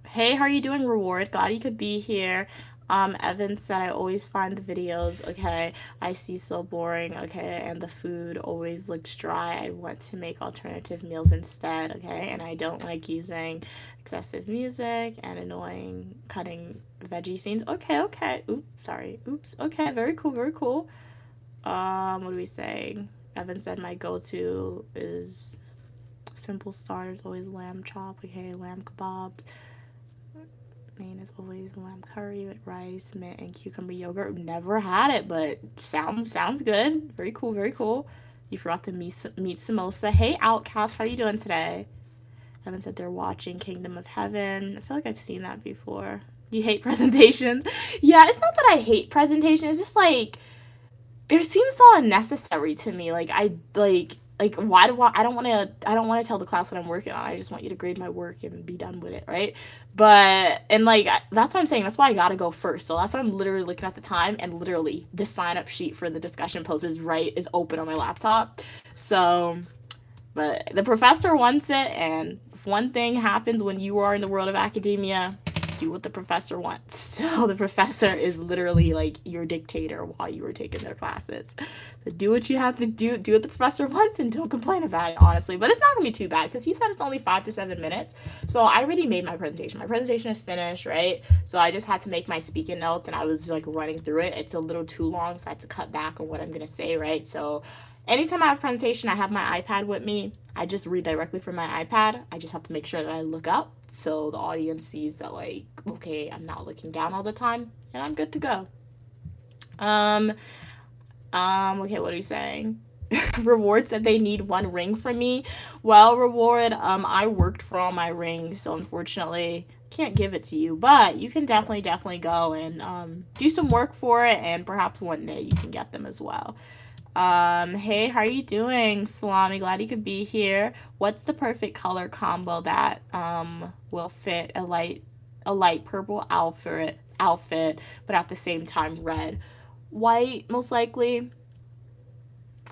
Hey, how are you doing, Reward? Glad you could be here. Evan said, I always find the videos, okay, I see so boring, okay, and the food always looks dry. I want to make alternative meals instead, okay, and I don't like using excessive music and annoying cutting veggie scenes. Okay. Oops, sorry. Oops. Okay, very cool. What are we saying? Evan said my go-to is simple starters, always lamb chop, okay, lamb kebabs. Main is always lamb curry with rice, mint, and cucumber yogurt. Never had it, but sounds good. Very cool. You forgot the meat samosa. Hey, Outcast, how are you doing today? Evan said they're watching Kingdom of Heaven. I feel like I've seen that before. You hate presentations? Yeah, it's not that I hate presentations. It's just like it seems so unnecessary to me. Like why do I don't want to tell the class what I'm working on. I just want you to grade my work and be done with it, right? But and like that's what I'm saying. That's why I gotta go first. So that's why I'm literally looking at the time, and literally the sign up sheet for the discussion post is open on my laptop. So but the professor wants it, and if one thing happens when you are in the world of academia, do what the professor wants. So the professor is literally like your dictator while you were taking their classes. So do what you have to do what the professor wants, and don't complain about it, honestly. But it's not gonna be too bad because he said it's only 5 to 7 minutes. So I already made my presentation. My presentation is finished, right? So I just had to make my speaking notes, and I was like running through it. It's a little too long, so I had to cut back on what I'm gonna say, right? So anytime I have a presentation, I have my iPad with me. I just read directly from my iPad. I just have to make sure that I look up so the audience sees that, like, okay, I'm not looking down all the time, and I'm good to go. Okay, what are you saying? Reward said they need one ring from me. Well, Reward, I worked for all my rings, so unfortunately can't give it to you, but you can definitely go and do some work for it, and perhaps one day you can get them as well. Hey, how are you doing, Salami? Glad you could be here. What's the perfect color combo that will fit a light purple outfit, but at the same time red? White, most likely.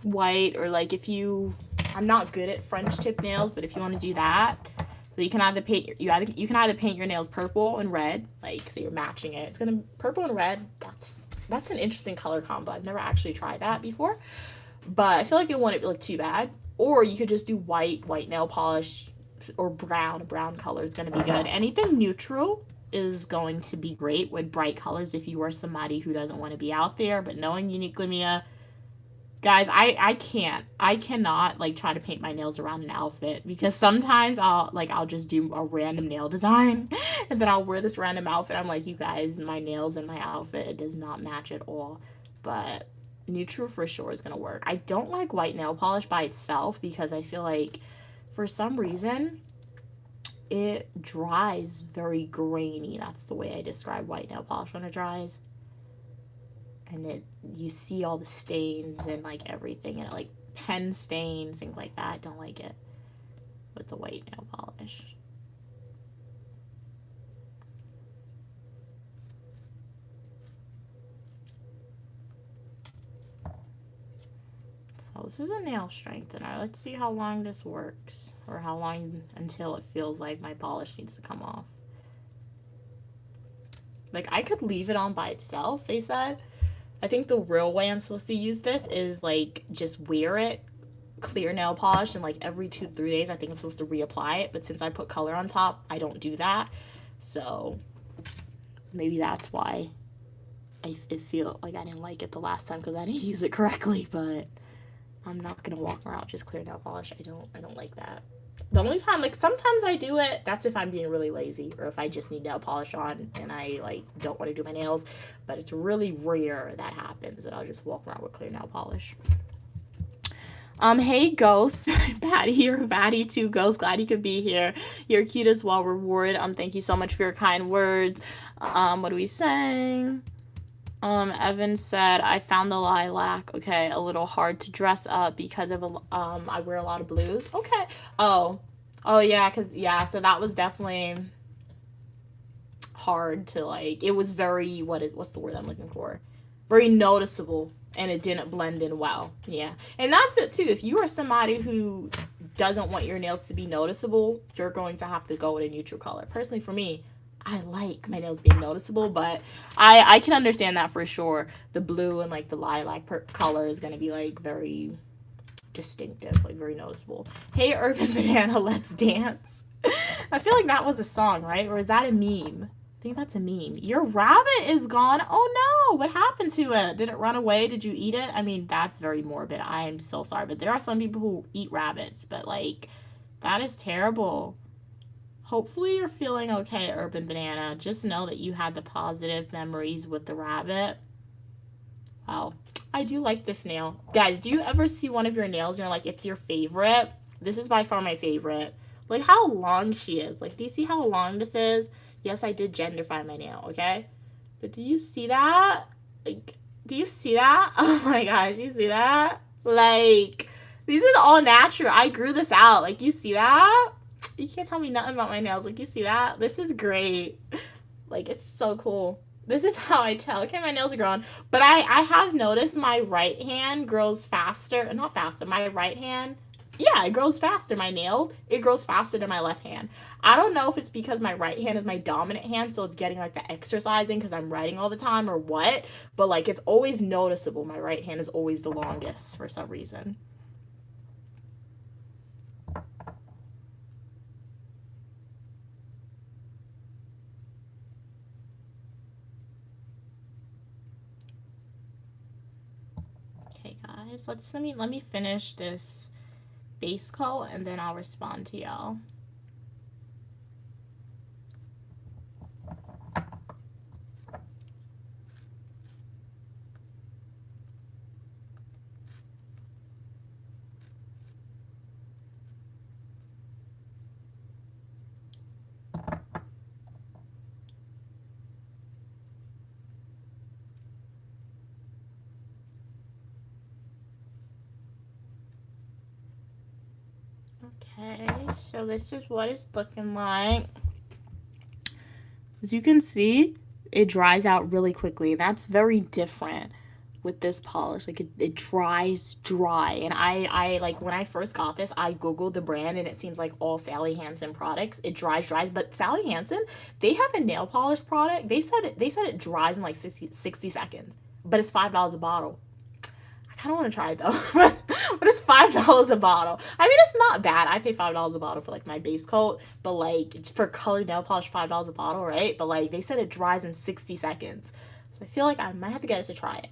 White, or like if you I'm not good at French tip nails, but if you want to do that, so you can either paint your nails purple and red, like so you're matching it. It's gonna purple and red. That's an interesting color combo. I've never actually tried that before, but I feel like it wouldn't look too bad. Or you could just do white nail polish, or brown. A brown color is gonna be good. Anything neutral is going to be great with bright colors if you are somebody who doesn't want to be out there. But knowing Uniquely Mia, guys, I cannot like try to paint my nails around an outfit, because sometimes I'll just do a random nail design and then I'll wear this random outfit. I'm like, you guys, my nails and my outfit, it does not match at all. But neutral for sure is gonna work. I don't like white nail polish by itself because I feel like for some reason it dries very grainy. That's the way I describe white nail polish when it dries. And you see all the stains and like everything, and like pen stains, things like that. I don't like it with the white nail polish. So this is a nail strengthener. Let's see how long this works, or how long until it feels like my polish needs to come off. Like I could leave it on by itself, they said. I think the real way I'm supposed to use this is like just wear it, clear nail polish, and like every 2-3 days I think I'm supposed to reapply it. But since I put color on top, I don't do that. So maybe that's why I feel like I didn't like it the last time, because I didn't use it correctly. But I'm not gonna walk around just clear nail polish. I don't like that. The only time, like sometimes I do it, that's if I'm being really lazy, or if I just need nail polish on and I like don't want to do my nails. But it's really rare that happens, that I'll just walk around with clear nail polish. Hey Ghost, Batty or Batty 2 Ghost, glad you could be here. You're cute as well, Reward. Thank you so much for your kind words. What are we saying? Evan said, I found the lilac. Okay, a little hard to dress up because of I wear a lot of blues. Okay. Oh yeah, so that was definitely hard to like. It was very what's the word I'm looking for? Very noticeable, and it didn't blend in well. Yeah, and that's it too. If you are somebody who doesn't want your nails to be noticeable, you're going to have to go with a neutral color. Personally, for me, I like my nails being noticeable, but I can understand that for sure. The blue and like the lilac color is gonna be like very distinctive, like very noticeable. Hey Urban Banana, let's dance. I feel like that was a song, right? Or is that a meme? I think that's a meme. Your rabbit is gone. Oh no, what happened to it? Did it run away? Did you eat it? I mean, that's very morbid. I am so sorry, but there are some people who eat rabbits, but like that is terrible. Hopefully you're feeling okay, Urban Banana. Just know that you had the positive memories with the rabbit. Wow. I do like this nail. Guys, do you ever see one of your nails and you're like, it's your favorite? This is by far my favorite. Like how long she is. Like, do you see how long this is? Yes, I did genderify my nail, okay? But do you see that? Like, do you see that? Oh my gosh, you see that? Like, these are all natural. I grew this out. Like, you see that? You can't tell me nothing about my nails. Like, you see that? This is great. Like, it's so cool. This is how I tell. Okay, my nails are growing. But I have noticed my right hand grows faster. Not faster. My right hand, yeah, it grows faster. My nails, it grows faster than my left hand. I don't know if it's because my right hand is my dominant hand, so it's getting like the exercising because I'm writing all the time or what. But like, it's always noticeable. My right hand is always the longest for some reason. Okay, guys, let me finish this base coat and then I'll respond to y'all. Okay, so this is what it's looking like. As you can see, it dries out really quickly. That's very different with this polish. Like, it dries dry. And I like, when I first got this, I Googled the brand and it seems like all Sally Hansen products, it dries. But Sally Hansen, they have a nail polish product. They said it dries in like 60 seconds, but it's $5 a bottle. I don't want to try it though. But it's $5 a bottle. I mean, it's not bad. I pay $5 a bottle for like my base coat, but like for colored nail polish, $5 a bottle, right? But like they said it dries in 60 seconds. So I feel like I might have to get us to try it.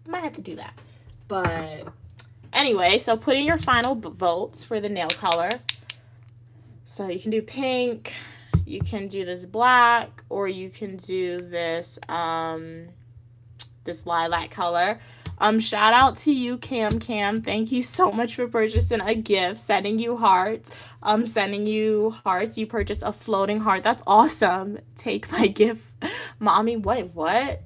Might have to do that. But anyway, so put in your final votes for the nail color. So you can do pink, you can do this black, or you can do this this lilac color. Shout out to you, Cam. Thank you so much for purchasing a gift. Sending you hearts. Sending you hearts. You purchased a floating heart. That's awesome. Take my gift, mommy. Wait, what?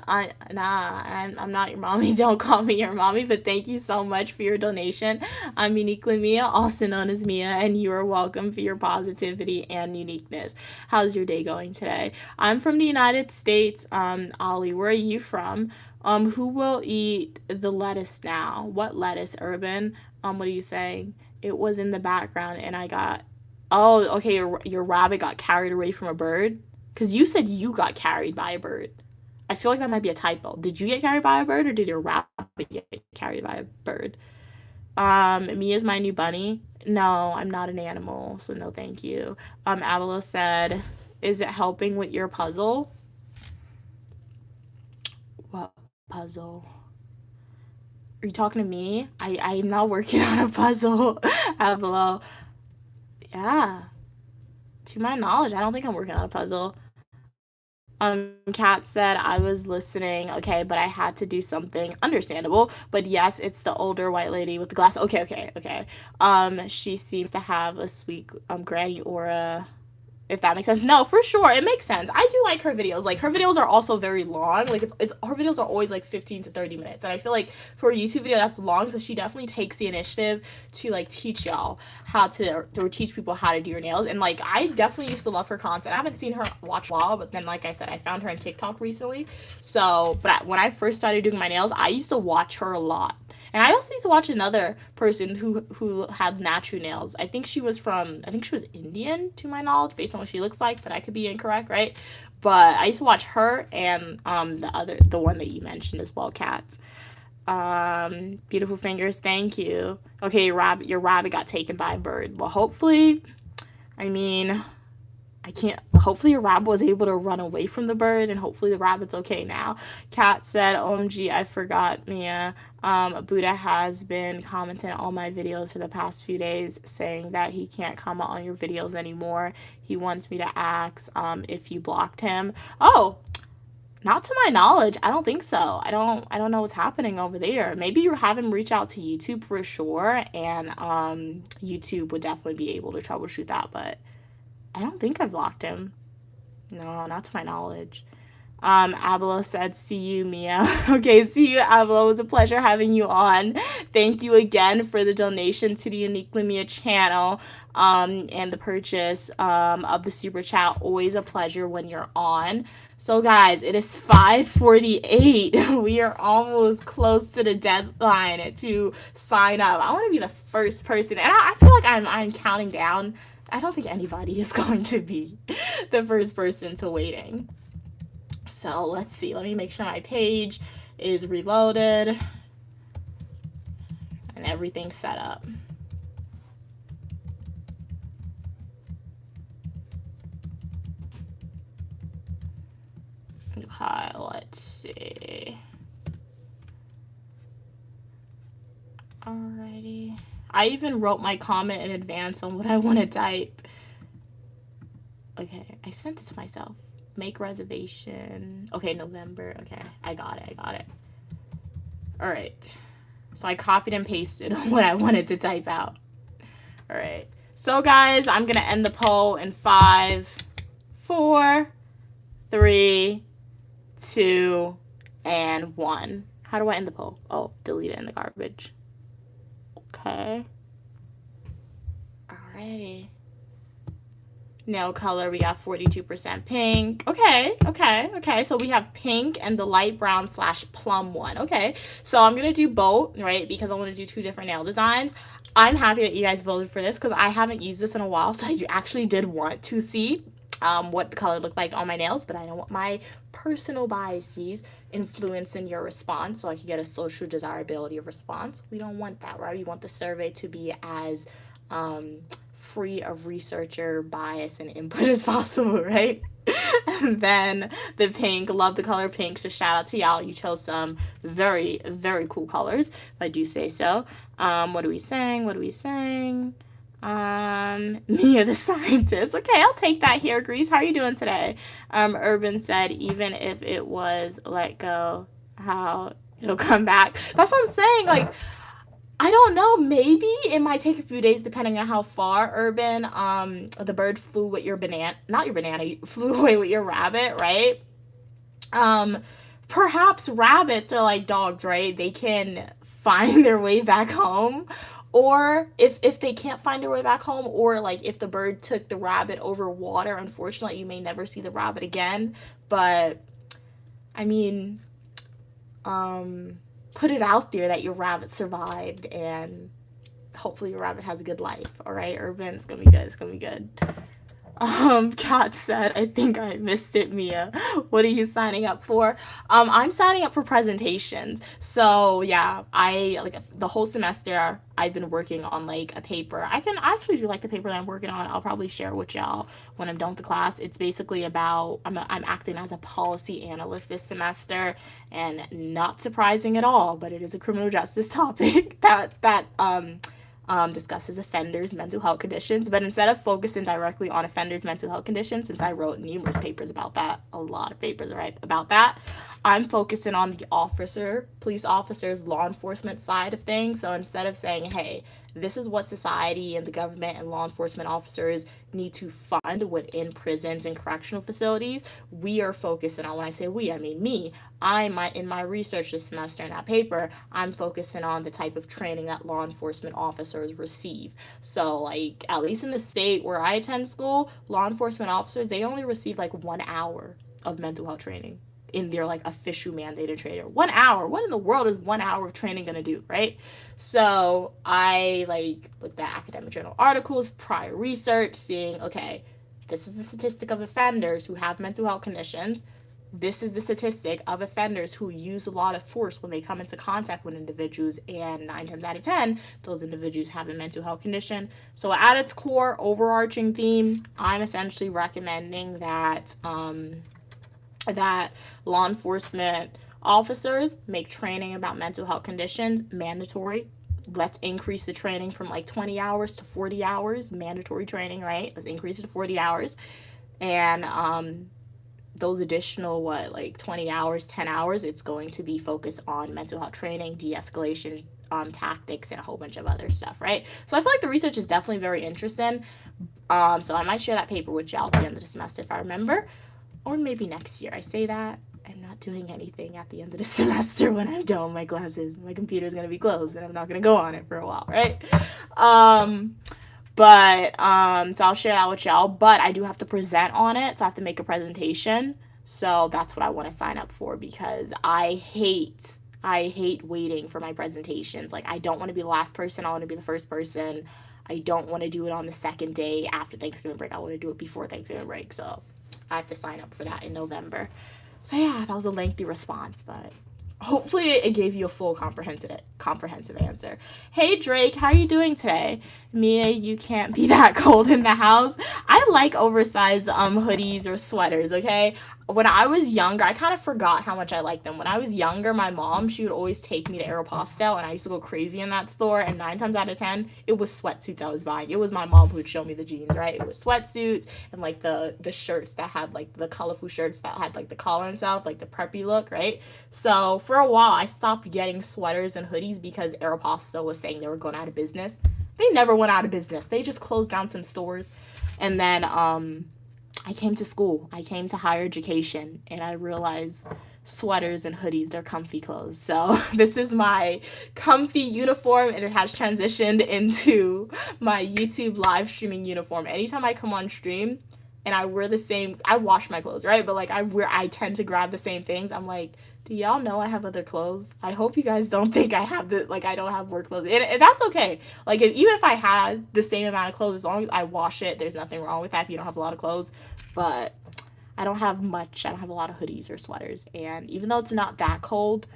I'm not your mommy. Don't call me your mommy. But thank you so much for your donation. I'm Uniquely Mia, also known as Mia, and you are welcome for your positivity and uniqueness. How's your day going today? I'm from the United States. Ollie, where are you from? Who will eat the lettuce now? What lettuce, Urban? What are you saying? It was in the background and I got... Oh, okay, your rabbit got carried away from a bird? Because you said you got carried by a bird. I feel like that might be a typo. Did you get carried by a bird or did your rabbit get carried by a bird? Mia's my new bunny. No, I'm not an animal, so no thank you. Avila said, is it helping with your puzzle? What puzzle? Are you talking to me? I'm not working on a puzzle, Avila. Yeah. To my knowledge, I don't think I'm working on a puzzle. Kat said, I was listening, okay, but I had to do something. Understandable. But yes, it's the older white lady with the glass. Okay. She seems to have a sweet granny aura, if that makes sense. No, for sure, it makes sense. I do like her videos. Like, her videos are also very long. Like, it's her videos are always like 15 to 30 minutes, and I feel like for a YouTube video that's long, so she definitely takes the initiative to like teach y'all how to, or teach people how to do your nails. And like, I definitely used to love her content. I haven't seen her watch a while, but then like I said, I found her on TikTok recently. So, but when I first started doing my nails, I used to watch her a lot. And I also used to watch another person who had natural nails. I think she was Indian, to my knowledge, based on what she looks like, but I could be incorrect, right? But I used to watch her and the one that you mentioned as well, Cats. Beautiful fingers, thank you. Okay, your rabbit got taken by a bird. Well, hopefully, I mean, hopefully your rabbit was able to run away from the bird, and hopefully the rabbit's okay now. Kat said, OMG, I forgot, Mia. Buddha has been commenting on all my videos for the past few days, saying that he can't comment on your videos anymore. He wants me to ask if you blocked him. Oh, not to my knowledge. I don't think so. I don't know what's happening over there. Maybe you have him reach out to YouTube for sure, and YouTube would definitely be able to troubleshoot that, but I don't think I've blocked him. No, not to my knowledge. Abelo said, see you, Mia. Okay, see you, Abelo. It was a pleasure having you on. Thank you again for the donation to the Uniquely Mia channel, and the purchase, of the super chat. Always a pleasure when you're on. So guys, it is 5:48. We are almost close to the deadline to sign up. I want to be the first person, and I feel like I'm counting down. I don't think anybody is going to be the first person to waiting. So let's see. Let me make sure my page is reloaded and everything's set up. Okay, let's see. Alrighty. I even wrote my comment in advance on what I want to type. Okay, I sent it to myself. Make reservation. Okay, November. Okay, I got it. All right. So I copied and pasted what I wanted to type out. All right. So guys, I'm going to end the poll in 5, 4, 3, 2, and 1. How do I end the poll? Oh, delete it in the garbage. Okay. Alrighty. Nail color, we got 42% pink. Okay. So we have pink and the light brown / plum one. Okay. So I'm going to do both, right? Because I want to do 2 different nail designs. I'm happy that you guys voted for this because I haven't used this in a while. So I actually did want to see what the color looked like on my nails, but I don't want my personal biases influencing your response so I can get a social desirability of response. We don't want that, right? We want the survey to be as free of researcher bias and input as possible, right? And then the pink, love the color pink, so shout out to y'all. You chose some very, very cool colors, if I do say so. What are we saying? Mia the scientist. Okay, I'll take that here, Grease. How are you doing today? Urban said, even if it was let go, how it'll come back. That's what I'm saying. Like, I don't know. Maybe it might take a few days depending on how far, Urban. The bird flew with your banana. Not your banana. You flew away with your rabbit, right? Perhaps rabbits are like dogs, right? They can find their way back home. Or if they can't find their way back home, or like if the bird took the rabbit over water, unfortunately, you may never see the rabbit again. But, I mean, put it out there that your rabbit survived, and hopefully your rabbit has a good life. All right, Urban, it's gonna be good. Kat said, I think I missed it, Mia. What are you signing up for? I'm signing up for presentations. So yeah, I like the whole semester I've been working on like a paper. I actually do like the paper that I'm working on. I'll probably share with y'all when I'm done with the class. It's basically about I'm acting as a policy analyst this semester, and not surprising at all, but it is a criminal justice topic that discusses offenders' mental health conditions, but instead of focusing directly on offenders' mental health conditions, since I wrote numerous papers about that, a lot of papers, right, about that, I'm focusing on the police officers, law enforcement side of things. So instead of saying, hey, this is what society and the government and law enforcement officers need to fund within prisons and correctional facilities, we are focusing on, when I say we, I mean me. In my research this semester in that paper, I'm focusing on the type of training that law enforcement officers receive. So like, at least in the state where I attend school, law enforcement officers, they only receive like 1 hour of mental health training in their like official mandated training. 1 hour. What in the world is 1 hour of training gonna do, right? So I like looked at academic journal articles, prior research, seeing, okay, this is the statistic of offenders who have mental health conditions. This is the statistic of offenders who use a lot of force when they come into contact with individuals, and 9 times out of 10, those individuals have a mental health condition. So at its core, overarching theme, I'm essentially recommending that that law enforcement officers make training about mental health conditions mandatory. Let's increase the training from like 20 hours to 40 hours, mandatory training, right? Let's increase it to 40 hours. And those additional, 20 hours, 10 hours, it's going to be focused on mental health training, de-escalation tactics, and a whole bunch of other stuff, right? So I feel like the research is definitely very interesting, So I might share that paper with y'all at the end of the semester if I remember, or maybe next year. I say that I'm not doing anything at the end of the semester when I'm done with my classes. My computer's gonna be closed and I'm not gonna go on it for a while, right? So I'll share that with y'all. But I do have to present on it, so I have to make a presentation. So that's what I want to sign up for because I hate waiting for my presentations. Like I don't want to be the last person. I want to be the first person. I don't want to do it on the second day after Thanksgiving break. I want to do it before Thanksgiving break. So I have to sign up for that in November. So yeah, that was a lengthy response, but hopefully it gave you a full comprehensive answer. Hey Drake, how are you doing today? Mia, you can't be that cold in the house. I like oversized hoodies or sweaters, okay? When I was younger, I kind of forgot how much I liked them. When I was younger, my mom, she would always take me to Aeropostale, and I used to go crazy in that store, and 9 times out of 10, it was sweatsuits I was buying. It was my mom who would show me the jeans, right? It was sweatsuits and like the shirts that had like the colorful shirts that had like the collar and stuff, like the preppy look, right? So for a while, I stopped getting sweaters and hoodies because Aeropostale was saying they were going out of business. They never went out of business. They just closed down some stores. And then I came to school. I came to higher education and I realized sweaters and hoodies, they're comfy clothes. So this is my comfy uniform and it has transitioned into my YouTube live streaming uniform. Anytime I come on stream and I wear the same, I wash my clothes, right? But like I tend to grab the same things. I'm like, do y'all know I have other clothes? I hope you guys don't think I have I don't have work clothes. And that's okay. Like, even if I had the same amount of clothes, as long as I wash it, there's nothing wrong with that if you don't have a lot of clothes. But I don't have much. I don't have a lot of hoodies or sweaters. And even though it's not that cold,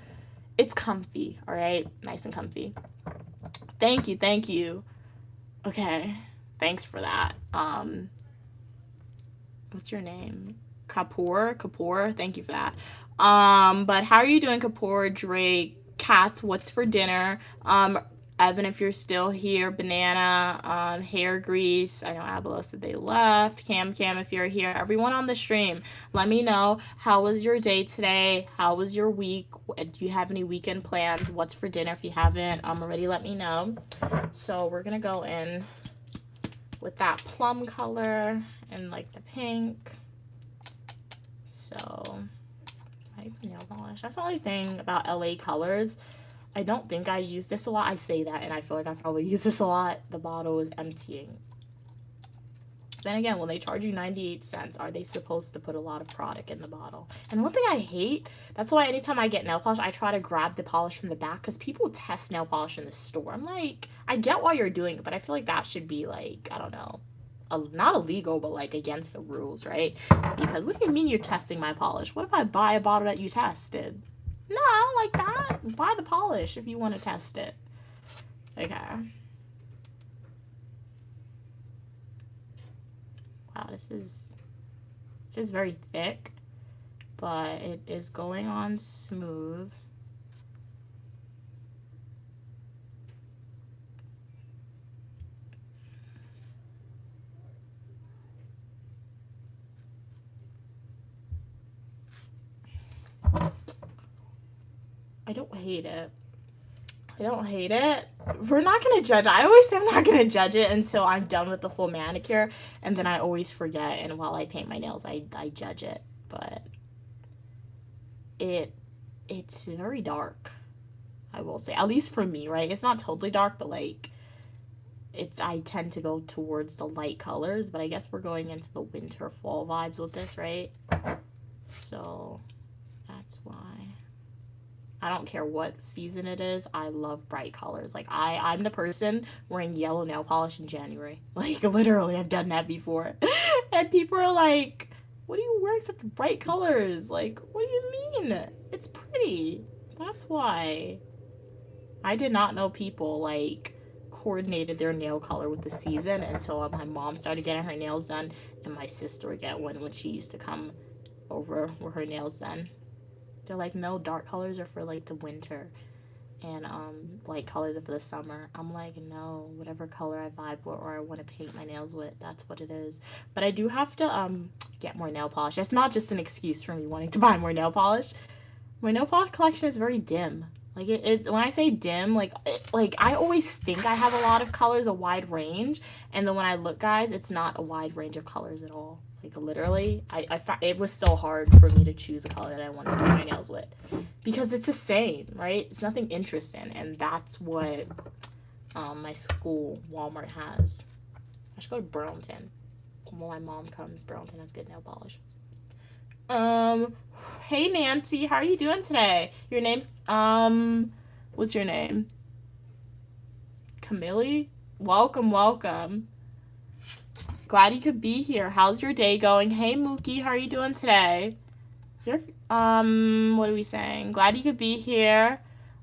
it's comfy, all right? Nice and comfy. Thank you, thank you. Okay, thanks for that. What's your name? Kapoor, thank you for that. But how are you doing, Kapoor, Drake, Cats, what's for dinner? Evan, if you're still here, Banana, Hair Grease. I know Abela said they left. Cam, if you're here. Everyone on the stream, let me know, how was your day today? How was your week? Do you have any weekend plans? What's for dinner if you haven't already? Let me know. So we're going to go in with that plum color and like the pink. So nail polish. That's the only thing about LA Colors. I don't think I use this a lot. I say that and I feel like I probably use this a lot. The bottle is emptying. Then again, when they charge you 98 cents, are they supposed to put a lot of product in the bottle? And one thing I hate, that's why anytime I get nail polish, I try to grab the polish from the back because people test nail polish in the store. I'm like, I get why you're doing it, but I feel like that should be like, I don't know, not illegal, but like against the rules, right? Because what do you mean you're testing my polish? What if I buy a bottle that you tested? No, I don't like that. Buy the polish if you want to test it. Okay. Wow, this is very thick, but it is going on smooth. I don't hate it. We're not going to judge. I always say I'm not going to judge it until I'm done with the full manicure. And then I always forget. And while I paint my nails, I judge it. But it's very dark, I will say. At least for me, right? It's not totally dark, but like, I tend to go towards the light colors. But I guess we're going into the winter, fall vibes with this, right? So that's why. I don't care what season it is. I love bright colors. Like, I'm the person wearing yellow nail polish in January. Like, literally, I've done that before. And people are like, what are you wearing such bright colors? Like, what do you mean? It's pretty. That's why. I did not know people, like, coordinated their nail color with the season until my mom started getting her nails done and my sister would get one when she used to come over with her nails done. They're like, no, dark colors are for like the winter and light colors are for the summer. I'm like, no, whatever color I vibe with or I want to paint my nails with, that's what it is. But I do have to get more nail polish. It's not just an excuse for me wanting to buy more nail polish. My nail polish collection is very dim. Like it's when I say dim, like I always think I have a lot of colors, a wide range, and then when I look, guys, it's not a wide range of colors at all. Like literally, it was so hard for me to choose a color that I wanted to do my nails with, because it's the same, right? It's nothing interesting, and that's what my school Walmart has. I should go to Burlington. When my mom comes, Burlington has good nail polish. Hey Nancy, how are you doing today? Your name's what's your name? Camille? Welcome, welcome. Glad you could be here. How's your day going? Hey Mookie, how are you doing today? You're what are we saying? Glad you could be here.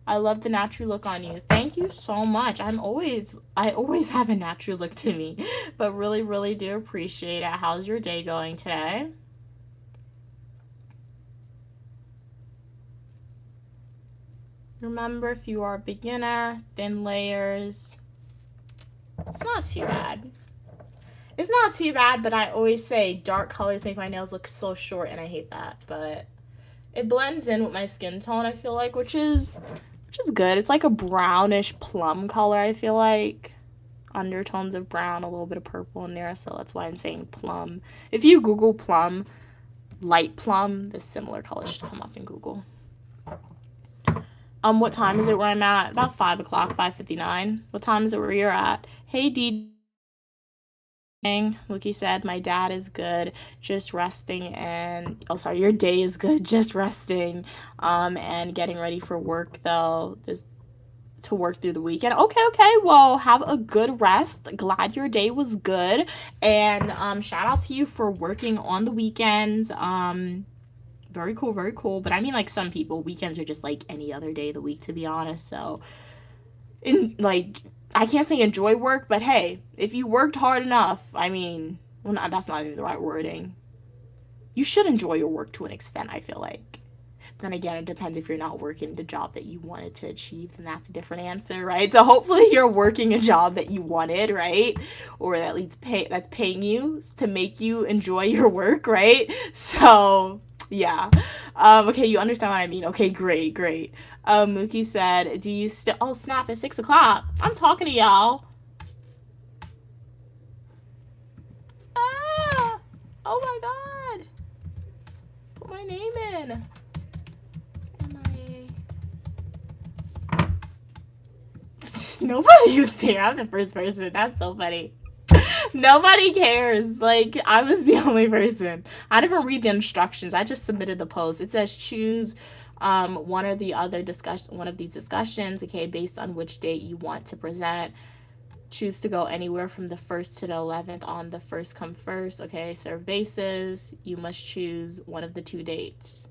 I love the natural look on you. Thank you so much. I always have a natural look to me, but really, really do appreciate it. How's your day going today? Remember, if you are a beginner, thin layers. It's not too bad. It's not too bad, but I always say dark colors make my nails look so short, and I hate that. But it blends in with my skin tone, I feel like, which is good. It's like a brownish plum color, I feel like. Undertones of brown, a little bit of purple in there, so that's why I'm saying plum. If you Google plum, light plum, the similar color should come up in Google. What time is it where I'm at? About 5 o'clock, 5:59. What time is it where you're at? Hey, D. Wookie said, my dad is good, just resting, and oh sorry, your day is good, just resting, and getting ready for work though. To work through the weekend. Okay, well, have a good rest. Glad your day was good, and shout out to you for working on the weekends. Very cool. But I mean, like, some people, weekends are just like any other day of the week, to be honest. So, I can't say enjoy work, but hey, if you worked hard enough, I mean, well, that's not even the right wording. You should enjoy your work to an extent, I feel like. Then again, it depends. If you're not working the job that you wanted to achieve, then that's a different answer, right? So hopefully you're working a job that you wanted, right? Or that's paying you to make you enjoy your work, right? So yeah. Okay, you understand what I mean. Okay, great. Mookie said, do you still, oh snap, it's 6 o'clock. I'm talking to y'all. Ah, oh my God. Put my name in. Nobody was there. I'm the first person. That's so funny. Nobody cares. Like, I was the only person. I didn't even read the instructions. I just submitted the post. It says choose one of these discussions, okay, based on which date you want to present. Choose to go anywhere from the 1st to the 11th on the first come first, okay, serve basis. You must choose one of the 2 dates.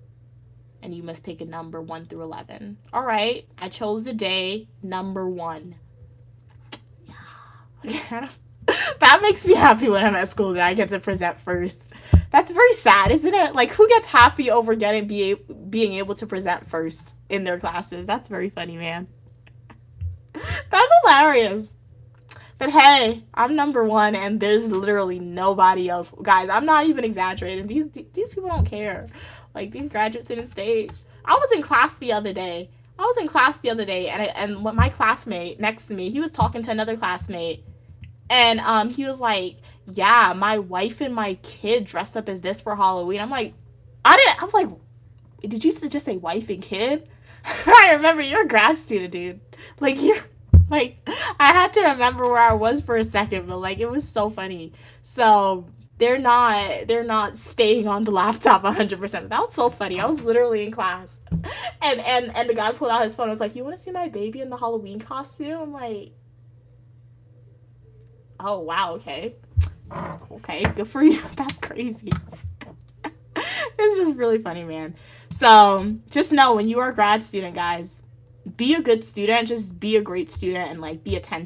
And you must pick a number 1 through 11. All right, I chose the day number 1. Yeah. That makes me happy when I'm at school that I get to present first. That's very sad, isn't it? Like, who gets happy over being able to present first in their classes? That's very funny, man. That's hilarious. But hey, I'm number 1, and there's literally nobody else. Guys, I'm not even exaggerating. These people don't care. Like, these graduate students, I was in class the other day. And my classmate next to me, he was talking to another classmate, and he was like, yeah, my wife and my kid dressed up as this for Halloween. I was like, did you just say wife and kid? I remember, you're a grad student, dude. Like, I had to remember where I was for a second, but like, it was so funny. So they're not staying on the laptop 100%. That was so funny. I was literally in class, and the guy pulled out his phone and was like, you want to see my baby in the Halloween costume? I'm like, oh wow, okay, good for you. That's crazy. It's just really funny, man. So just know, when you are a grad student, guys, be a good student. Just be a great student, and like, be attentive